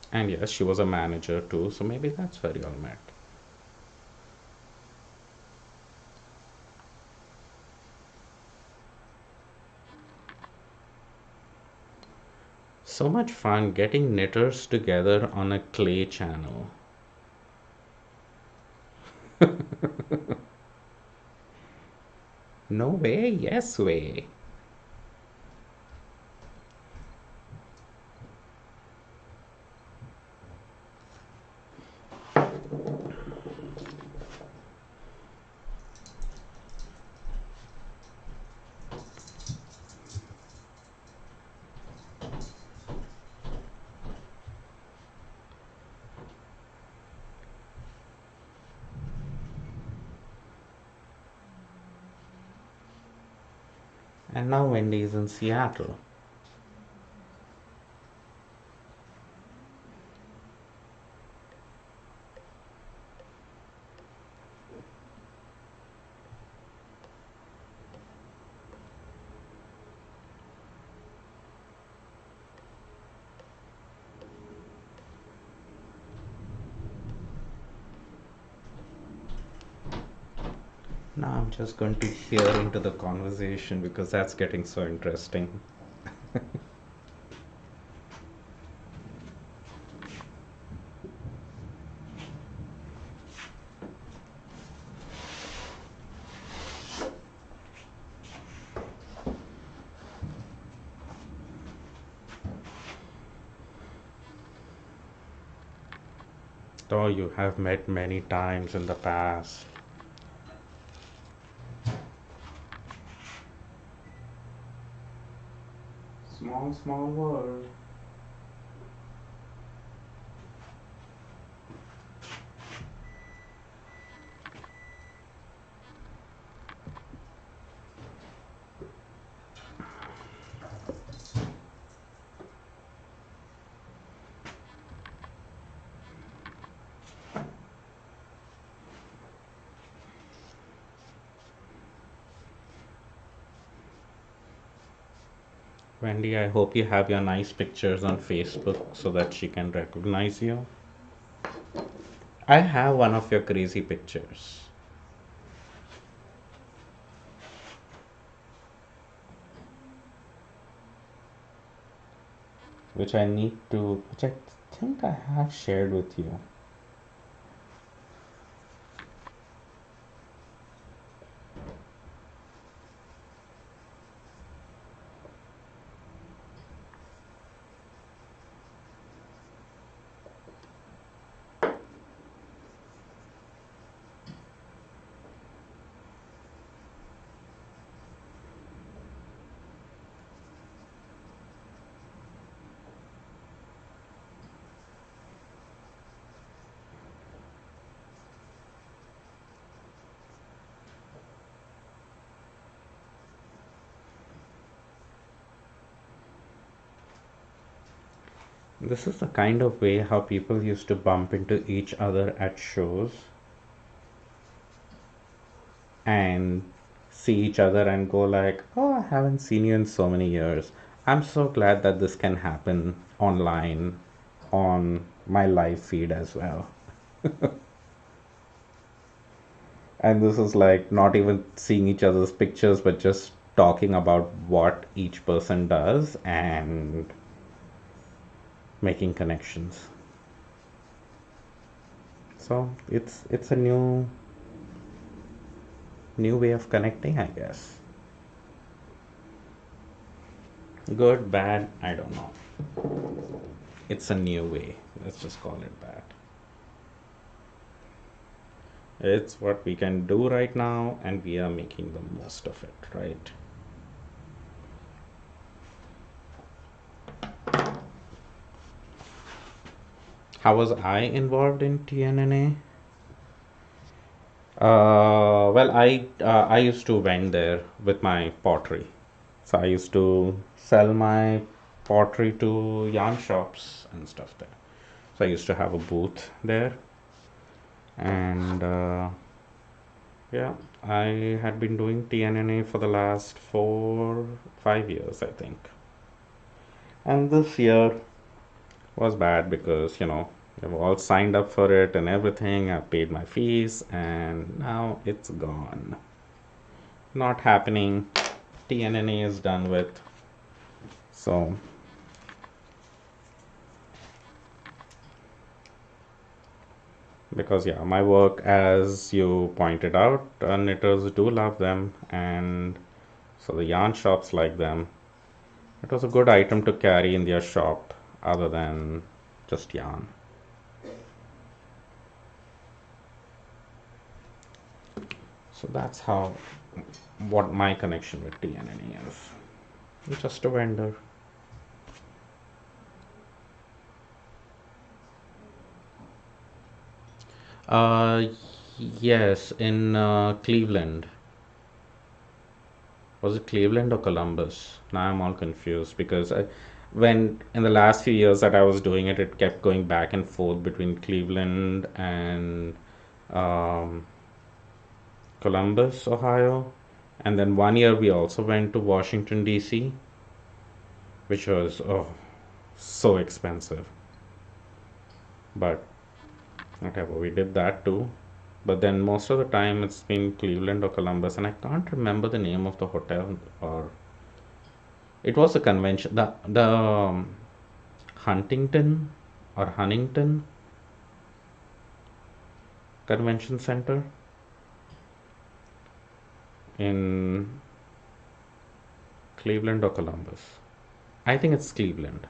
And yes, she was a manager too, so maybe that's where you all met. So much fun getting knitters together on a clay channel. No way, yes way. And now Wendy is in Seattle. Now I'm just going to hear into the conversation because that's getting so interesting. Oh, you have met many times in the past. Small, small world. Wendy, I hope you have your nice pictures on Facebook so that she can recognize you. I have one of your crazy pictures, which I think I have shared with you. This is the kind of way how people used to bump into each other at shows and see each other and go like, "Oh, I haven't seen you in so many years. I'm so glad that this can happen online on my live feed as well." And this is like not even seeing each other's pictures, but just talking about what each person does and making connections. So it's a new way of connecting, I guess. Good, bad, I don't know. It's a new way. Let's just call it that. It's what we can do right now, and we are making the most of it, right? How was I involved in TNNA? Well, I used to vend there with my pottery. So I used to sell my pottery to yarn shops and stuff there. So I used to have a booth there, and yeah, I had been doing TNNA for the last 5 years, I think. And this year was bad because, you've all signed up for it and everything. I paid my fees, and now it's gone. Not happening. TNNA is done with. So, because yeah, my work, as you pointed out, knitters do love them, and so the yarn shops like them. It was a good item to carry in their shop other than just yarn. So that's how what my connection with TNNA is. I'm just a vendor. Uh, yes, in Cleveland. Was it Cleveland or Columbus? Now I'm all confused because when in the last few years that I was doing it, it kept going back and forth between Cleveland and um, Columbus, Ohio. And then one year we also went to Washington, D.C., which was so expensive. But whatever, we did that too. But then most of the time it's been Cleveland or Columbus, and I can't remember the name of the hotel, or it was a convention. The Huntington or Huntington Convention Center in Cleveland or Columbus. I think it's Cleveland.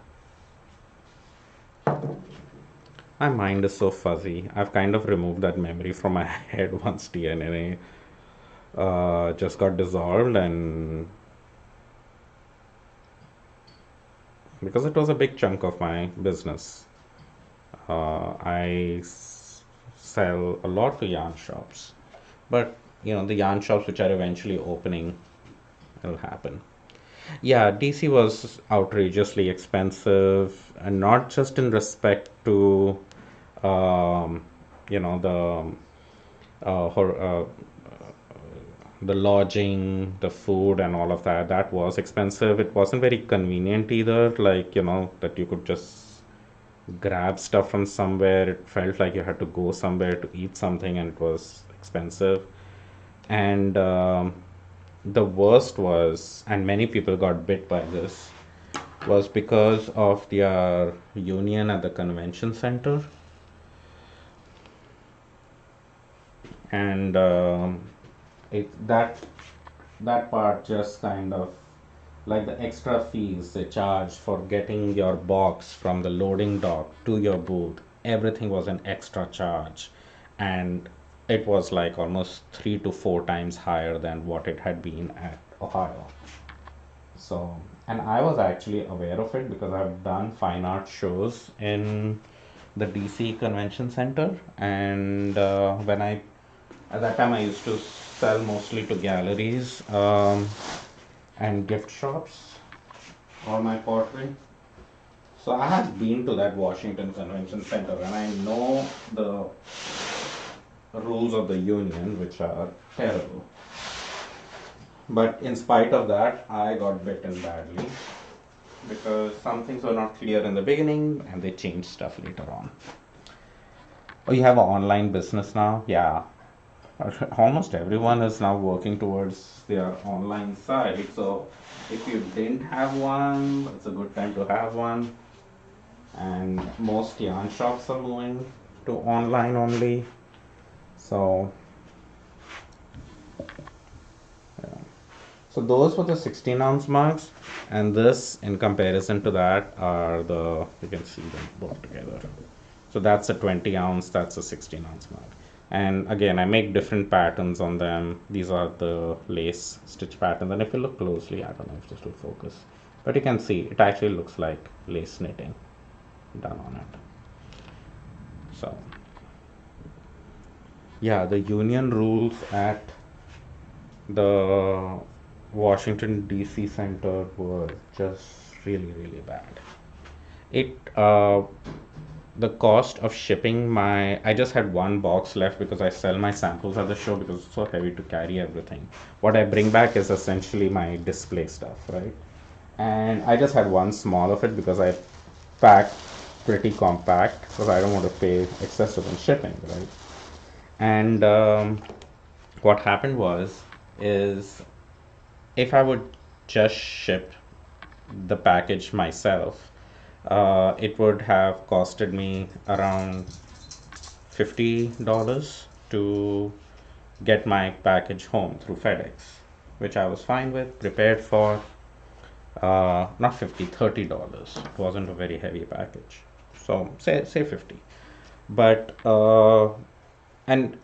My mind is so fuzzy. I've kind of removed that memory from my head once TNNA just got dissolved, and because it was a big chunk of my business. Sell a lot to yarn shops, but the yarn shops which are eventually opening will happen. Yeah, DC was outrageously expensive, and not just in respect to um, the lodging, the food, and all of that. That was expensive. It wasn't very convenient either. Like that you could just grab stuff from somewhere. It felt like you had to go somewhere to eat something, and it was expensive. And the worst was, and many people got bit by this, was because of their union at the convention center. And it that part just kind of, like, the extra fees they charge for getting your box from the loading dock to your booth, everything was an extra charge, and it was like almost 3 to 4 times higher than what it had been at Ohio. So, and I was actually aware of it because I've done fine art shows in the DC Convention Center, and when I at that time I used to sell mostly to galleries and gift shops, all my pottery. So I have been to that Washington Convention Center, and I know the rules of the union, which are terrible. But in spite of that, I got bitten badly because some things were not clear in the beginning and they changed stuff later on. Oh, you have an online business now? Yeah. Almost everyone is now working towards their online site. So if you didn't have one, it's a good time to have one. And most yarn shops are moving to online only. So, yeah. So those were the 16 ounce mugs, and this, in comparison to that, are the, you can see them both together. So that's a 20 ounce, that's a 16 ounce mug. And again, I make different patterns on them. These are the lace stitch patterns, and if you look closely, I don't know if this will focus, but you can see it actually looks like lace knitting done on it. So yeah, the union rules at the Washington DC Center were just really, really bad. It the cost of shipping my, I just had one box left because I sell my samples at the show because it's so heavy to carry everything. What I bring back is essentially my display stuff, right? And I just had one small of it because I pack pretty compact because I don't want to pay excessive in shipping, right? And what happened was is if I would just ship the package myself, it would have costed me around $50 to get my package home through FedEx, which I was fine with, prepared for. Not 50, $30. It wasn't a very heavy package. So say 50. But and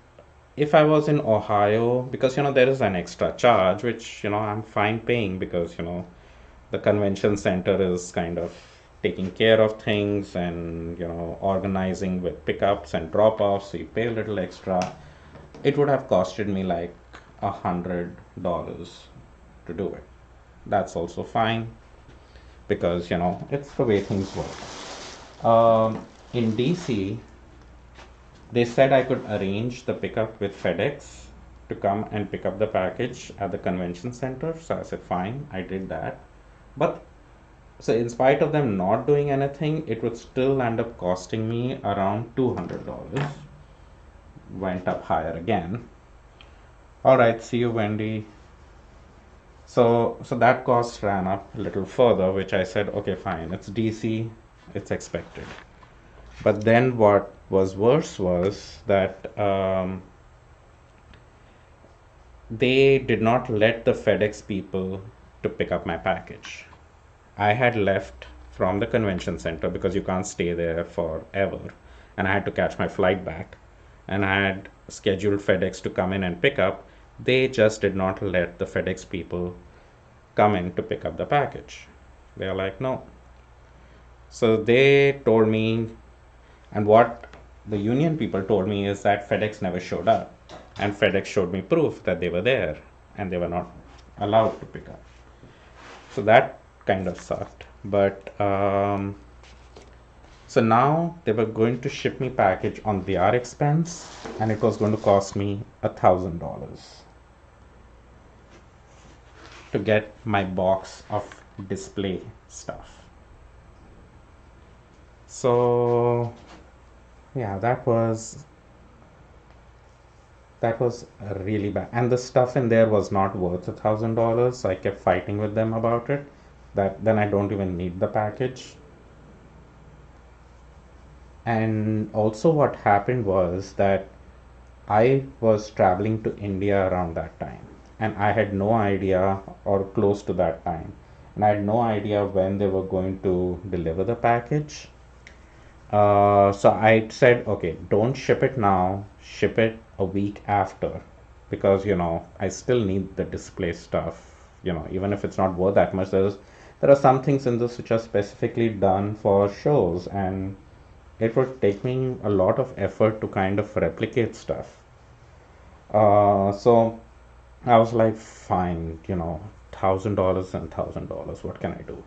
if I was in Ohio, because there is an extra charge, which I'm fine paying because the convention center is kind of taking care of things and organizing with pickups and drop-offs, so you pay a little extra. It would have costed me like $100 to do it. That's also fine because it's the way things work. In DC, they said I could arrange the pickup with FedEx to come and pick up the package at the convention center. So I said, fine, I did that. But so in spite of them not doing anything, it would still end up costing me around $200. Went up higher again. All right, see you, Wendy. So that cost ran up a little further, which I said, okay, fine, it's DC, it's expected. But then what was worse was that they did not let the FedEx people to pick up my package. I had left from the convention center because you can't stay there forever, and I had to catch my flight back. And I had scheduled FedEx to come in and pick up. They just did not let the FedEx people come in to pick up the package. They are like, no. So they told me, and what the union people told me is that FedEx never showed up, and FedEx showed me proof that they were there and they were not allowed to pick up. So that kind of sucked. But so now they were going to ship me package on their expense, and it was going to cost me $1,000 to get my box of display stuff. So yeah, that was really bad, and the stuff in there was not worth $1,000. So I kept fighting with them about it, that then I don't even need the package. And also what happened was that I was traveling to India around that time, and I had no idea, or close to that time, and I had no idea when they were going to deliver the package. So I said, okay, don't ship it now, ship it a week after, because I still need the display stuff. Even if it's not worth that much, there are some things in this which are specifically done for shows, and it would take me a lot of effort to kind of replicate stuff. So I was like, fine, $1,000 and $1,000, what can I do?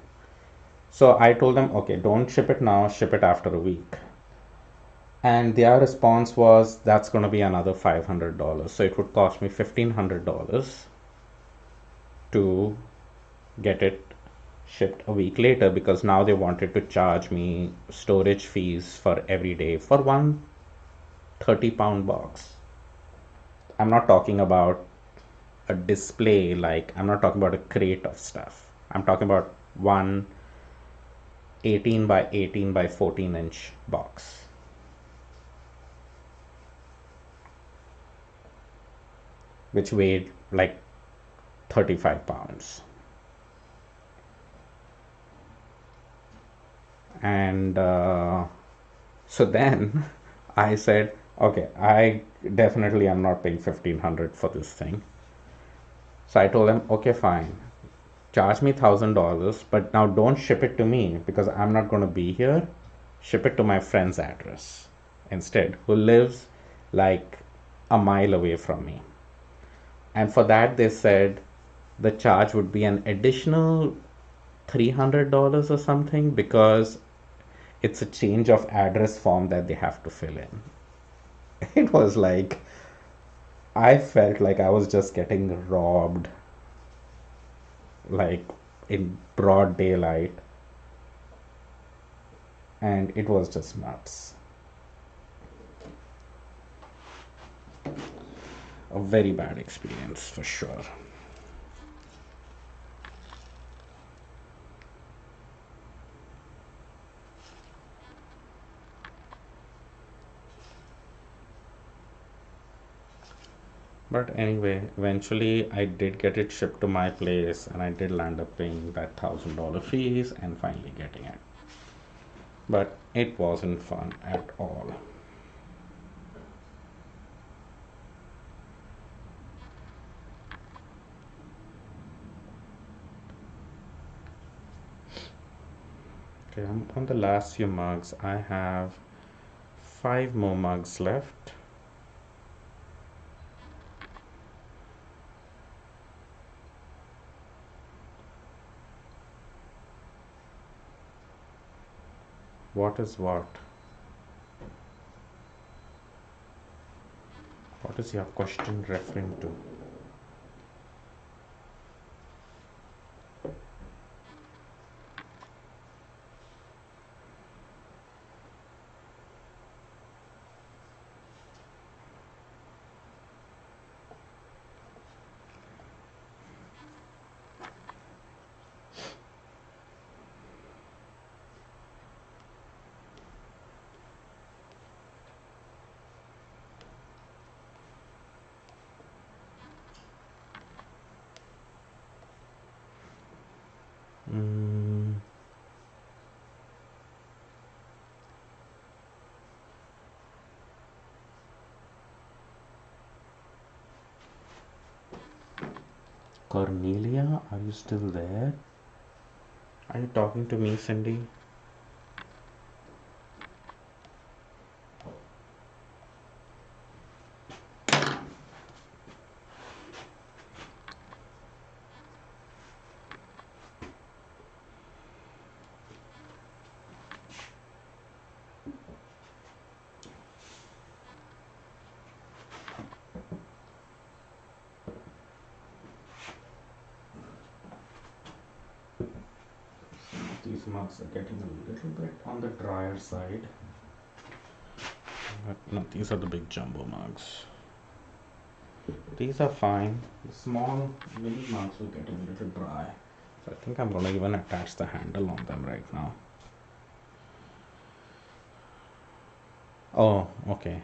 So I told them, okay, don't ship it now, ship it after a week. And their response was, that's going to be another $500. So it would cost me $1,500 to get it shipped a week later, because now they wanted to charge me storage fees for every day for one 30-pound box. I'm not talking about a display, like I'm not talking about a crate of stuff. I'm talking about one 18 by 18 by 14-inch box, which weighed like 35 pounds. And so then I said, okay, I definitely am not paying 1500 for this thing. So I told him, okay, fine, charge me $1,000, but now don't ship it to me because I'm not going to be here. Ship it to my friend's address instead, who lives like a mile away from me. And for that, they said the charge would be an additional $300 or something because it's a change of address form that they have to fill in. It was like, I felt like I was just getting robbed, like in broad daylight, and it was just nuts. A very bad experience for sure. But anyway, eventually I did get it shipped to my place and I did land up paying that $1,000 fees and finally getting it. But it wasn't fun at all. Okay, I'm on the last few mugs. I have 5 more mugs left. What is what? What is your question referring to? Mm, Cornelia, are you still there? Are you talking to me, Cindy? These mugs are getting a little bit on the drier side. But no, these are the big jumbo mugs. These are fine. The small mini mugs will get a little dry. So I think I'm gonna even attach the handle on them right now. Oh, okay.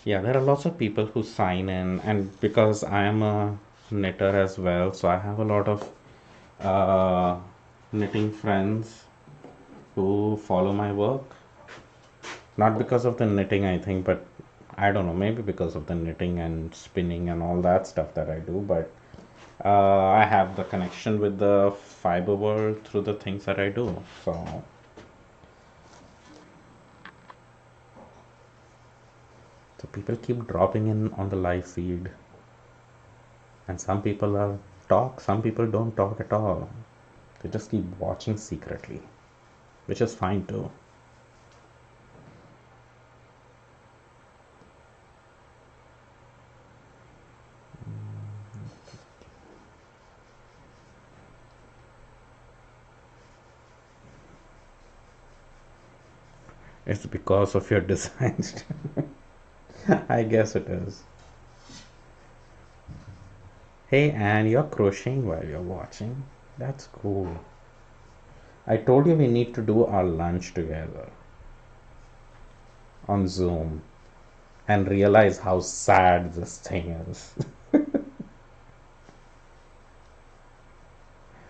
Yeah, there are lots of people who sign in, and because I am a knitter as well, so I have a lot of uh, knitting friends who follow my work. Not because of the knitting, I think, but I don't know, maybe because of the knitting and spinning and all that stuff that I do. But I have the connection with the fiber world through the things that I do. So people keep dropping in on the live feed, and some people are talk, some people don't talk at all. They just keep watching secretly, which is fine too. It's because of your designs. I guess it is. Hey, and you're crocheting while you're watching. That's cool. I told you we need to do our lunch together on Zoom and realize how sad this thing is.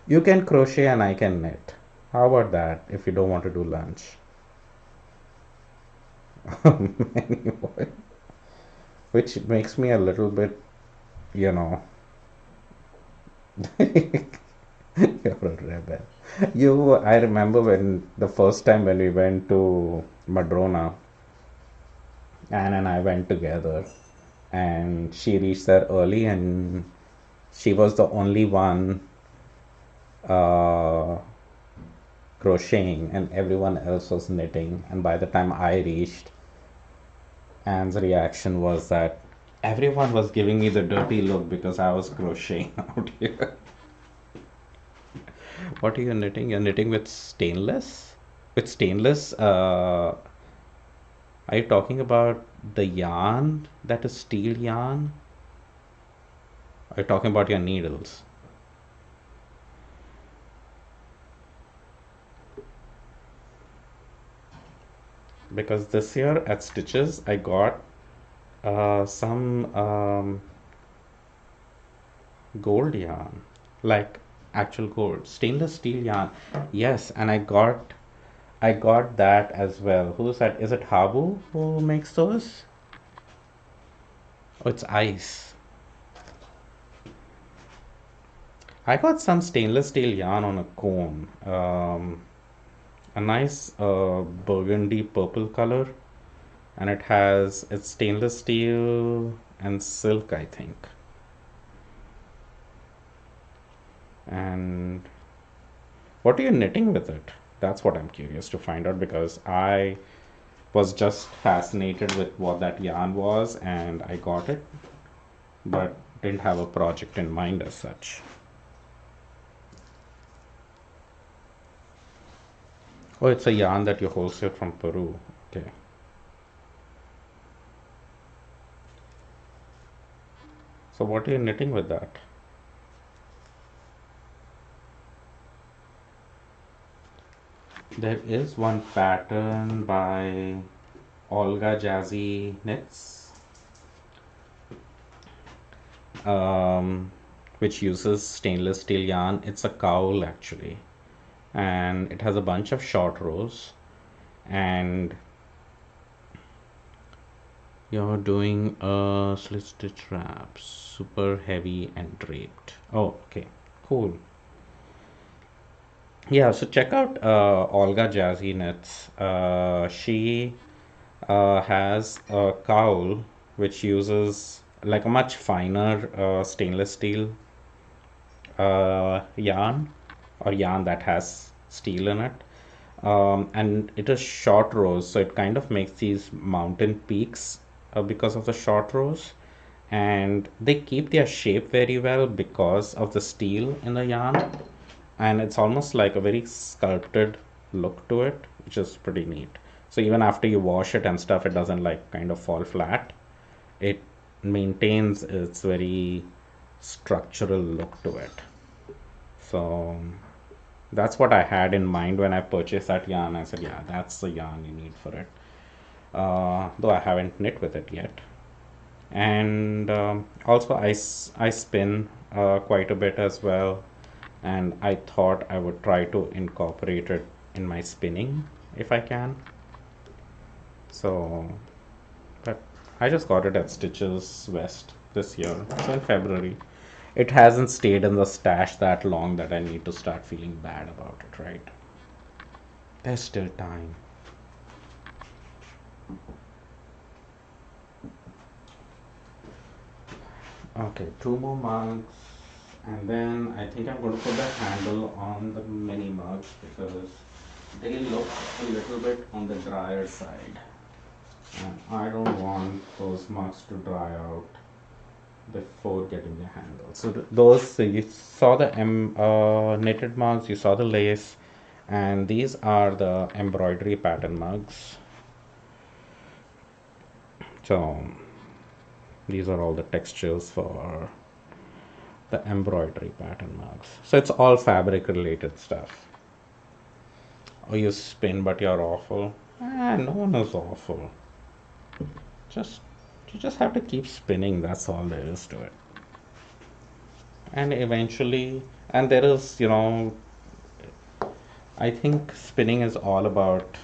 You can crochet and I can knit. How about that if you don't want to do lunch? Anyway, which makes me a little bit, you know, you're a rebel. I remember when the first time when we went to Madrona, Anne and I went together, and she reached there early, and she was the only one uh, crocheting, and everyone else was knitting. And by the time I reached, Anne's reaction was that everyone was giving me the dirty look because I was crocheting out here. What are you knitting? You're knitting with stainless? With stainless, are you talking about the yarn that is steel yarn? Are you talking about your needles? Because this year at Stitches, I got some gold yarn, like actual gold, stainless steel yarn. Yes, and I got that as well. Who's that? Is it Habu who makes those? Oh, it's Ice. I got some stainless steel yarn on a cone. A nice burgundy purple color, and it's stainless steel and silk, I think. And what are you knitting with it? That's what I'm curious to find out because I was just fascinated with what that yarn was and I got it, but didn't have a project in mind as such. Oh, it's a yarn that you wholesale from Peru. Okay. So what are you knitting with that? There is one pattern by Olga Jazzy Knits, um, which uses stainless steel yarn. It's a cowl actually, and it has a bunch of short rows, and you're doing a slit stitch wrap, super heavy and draped. Oh, okay, cool. Yeah, so check out Olga Jazzy Knits. She has a cowl which uses like a much finer stainless steel yarn or yarn that has steel in it. And it is short rows, so it kind of makes these mountain peaks because of the short rows. And they keep their shape very well because of the steel in the yarn. And it's almost like a very sculpted look to it, which is pretty neat. So even after you wash it and stuff, it doesn't like kind of fall flat. It maintains its very structural look to it. So that's what I had in mind when I purchased that yarn. I said, yeah, that's the yarn you need for it. Though I haven't knit with it yet. And also, I spin quite a bit as well. And I thought I would try to incorporate it in my spinning if I can. So, but I just got it at Stitches West this year, so in February. It hasn't stayed in the stash that long that I need to start feeling bad about it, right? There's still time. Okay, two more mugs, and then I think I'm going to put the handle on the mini mugs because they look a little bit on the drier side. And I don't want those mugs to dry out before getting the handle. So those so you saw the knitted mugs, you saw the lace, and these are the embroidery pattern mugs. So These are all the textures for the embroidery pattern marks. So it's all fabric related stuff. Oh, you spin, but you're awful. Ah, no one is awful. Just you just have to keep spinning. That's all there is to it. And eventually, and there is, I think spinning is all about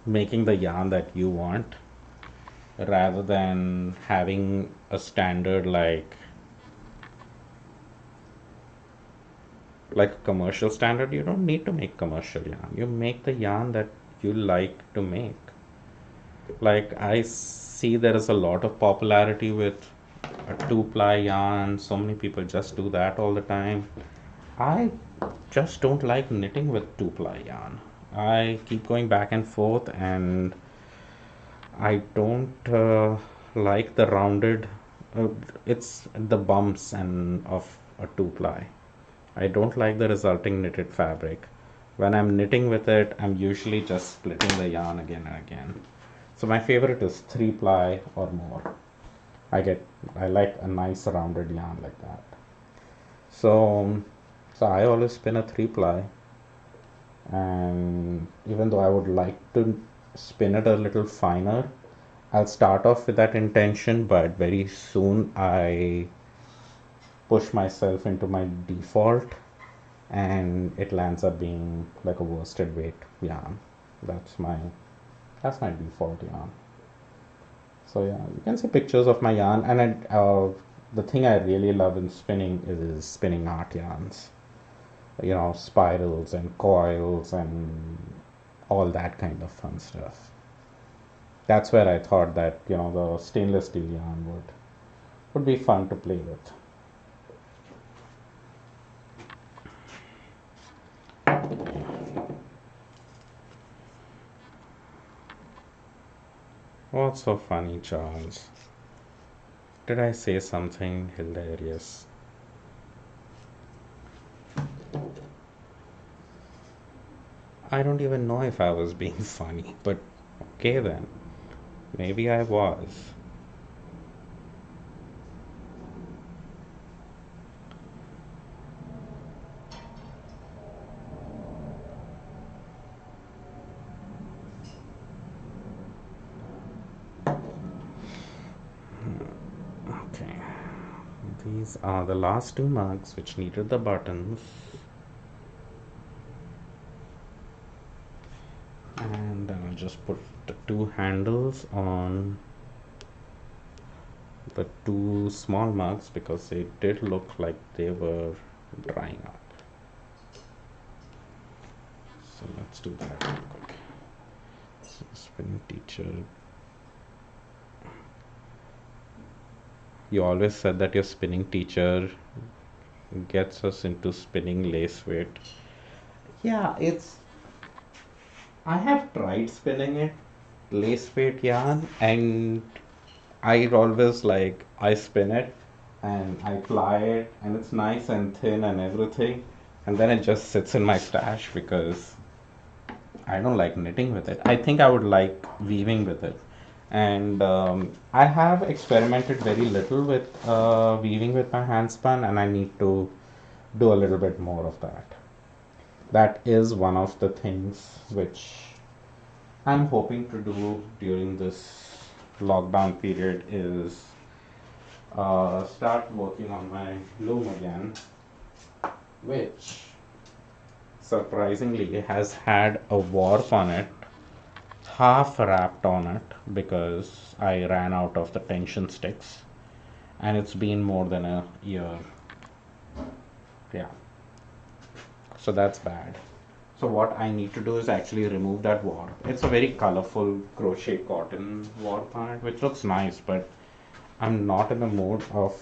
making the yarn that you want rather than having a standard like a commercial standard. You don't need to make commercial yarn. You make the yarn that you like to make. Like I see there is a lot of popularity with a two-ply yarn. So many people just do that all the time. I just don't like knitting with two-ply yarn. I keep going back and forth, and I don't like the rounded. Uh, it's the bumps and of a two-ply. I don't like the resulting knitted fabric. When I'm knitting with it, I'm usually just splitting the yarn again and again. So my favorite is three ply or more. I like a nice rounded yarn like that. So so I always spin a three ply, and even though I would like to spin it a little finer, I'll start off with that intention, but very soon I push myself into my default and it lands up being like a worsted weight yarn. That's my that's my default yarn. So yeah, you can see pictures of my yarn, and the thing I really love in spinning is spinning art yarns. Spirals and coils and all that kind of fun stuff. That's where I thought that the stainless steel yarn would be fun to play with. What's so funny, Charles? Did I say something hilarious? I don't even know if I was being funny, but okay then. Maybe I was. Okay. These are the last two mugs which needed the buttons. And then I'll just put the two handles on the two small mugs because they did look like they were drying up. So let's do that real quick. So spinning teacher. You always said that your spinning teacher gets us into spinning lace weight. Yeah, I have tried spinning it, lace weight yarn, and I always I spin it and I ply it, and it's nice and thin and everything, and then it just sits in my stash because I don't like knitting with it. I think I would like weaving with it. And I have experimented very little with weaving with my hand spun, and I need to do a little bit more of that. That is one of the things which I'm hoping to do during this lockdown period is start working on my loom again, which surprisingly has had a warp on it, half wrapped on it because I ran out of the tension sticks, and it's been more than a year. Yeah, so that's bad. So what I need to do is actually remove that warp. It's a very colorful crochet cotton warp on it, which looks nice, but I'm not in the mood of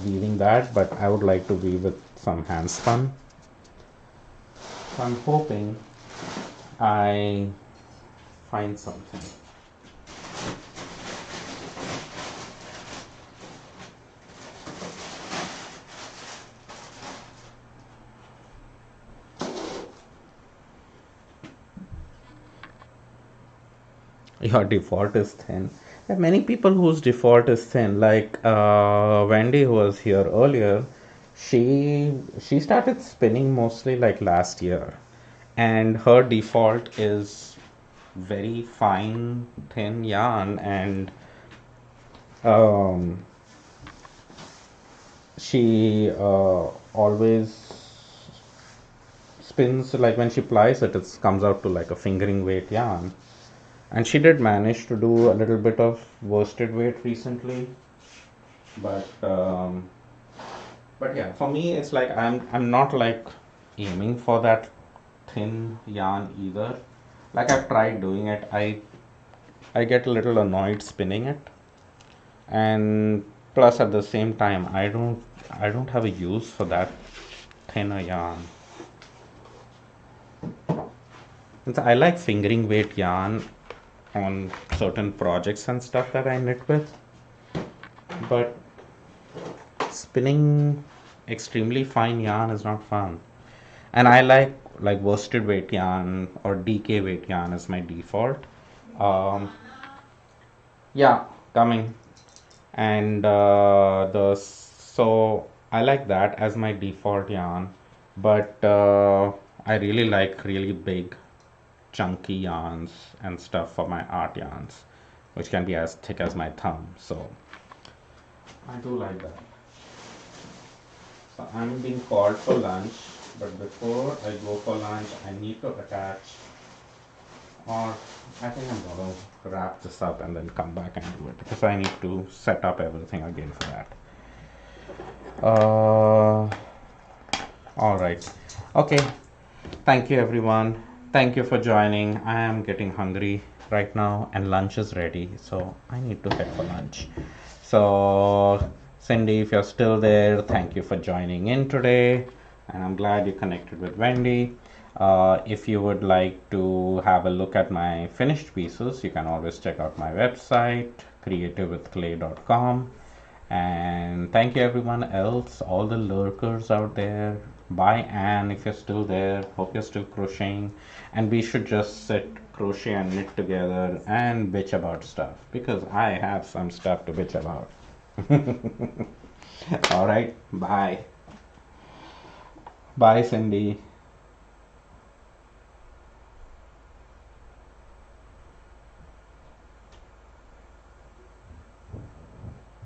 weaving that, but I would like to weave with some hand spun. So I'm hoping I find something. Your default is thin. Many people whose default is thin, like Wendy, who was here earlier, she started spinning mostly like last year, and her default is very fine, thin yarn, and um, she always spins like when she plies it, it comes out to like a fingering weight yarn. And she did manage to do a little bit of worsted weight recently, but yeah, for me it's like I'm not like aiming for that thin yarn either. Like I've tried doing it, I get a little annoyed spinning it, and plus at the same time I don't have a use for that thinner yarn. Since I like fingering weight yarn on certain projects and stuff that I knit with, but spinning extremely fine yarn is not fun. And I like worsted weight yarn or DK weight yarn as my default. Um, yeah, coming. And the so I like that as my default yarn, but I really like really big chunky yarns and stuff for my art yarns, which can be as thick as my thumb. So I do like that. So I'm being called for lunch, but before I go for lunch, I need to attach, or I think I'm going to wrap this up and then come back and do it because I need to set up everything again for that. All right. Okay. Thank you, everyone. Thank you for joining. I am getting hungry right now, and lunch is ready, so I need to head for lunch. So, Cindy, if you're still there, thank you for joining in today, and I'm glad you connected with Wendy. If you would like to have a look at my finished pieces, you can always check out my website, creativewithclay.com. And thank you everyone else, all the lurkers out there. Bye, Anne, if you're still there. Hope you're still crocheting. And we should just sit, crochet, and knit together and bitch about stuff because I have some stuff to bitch about. All right, bye. Bye, Cindy.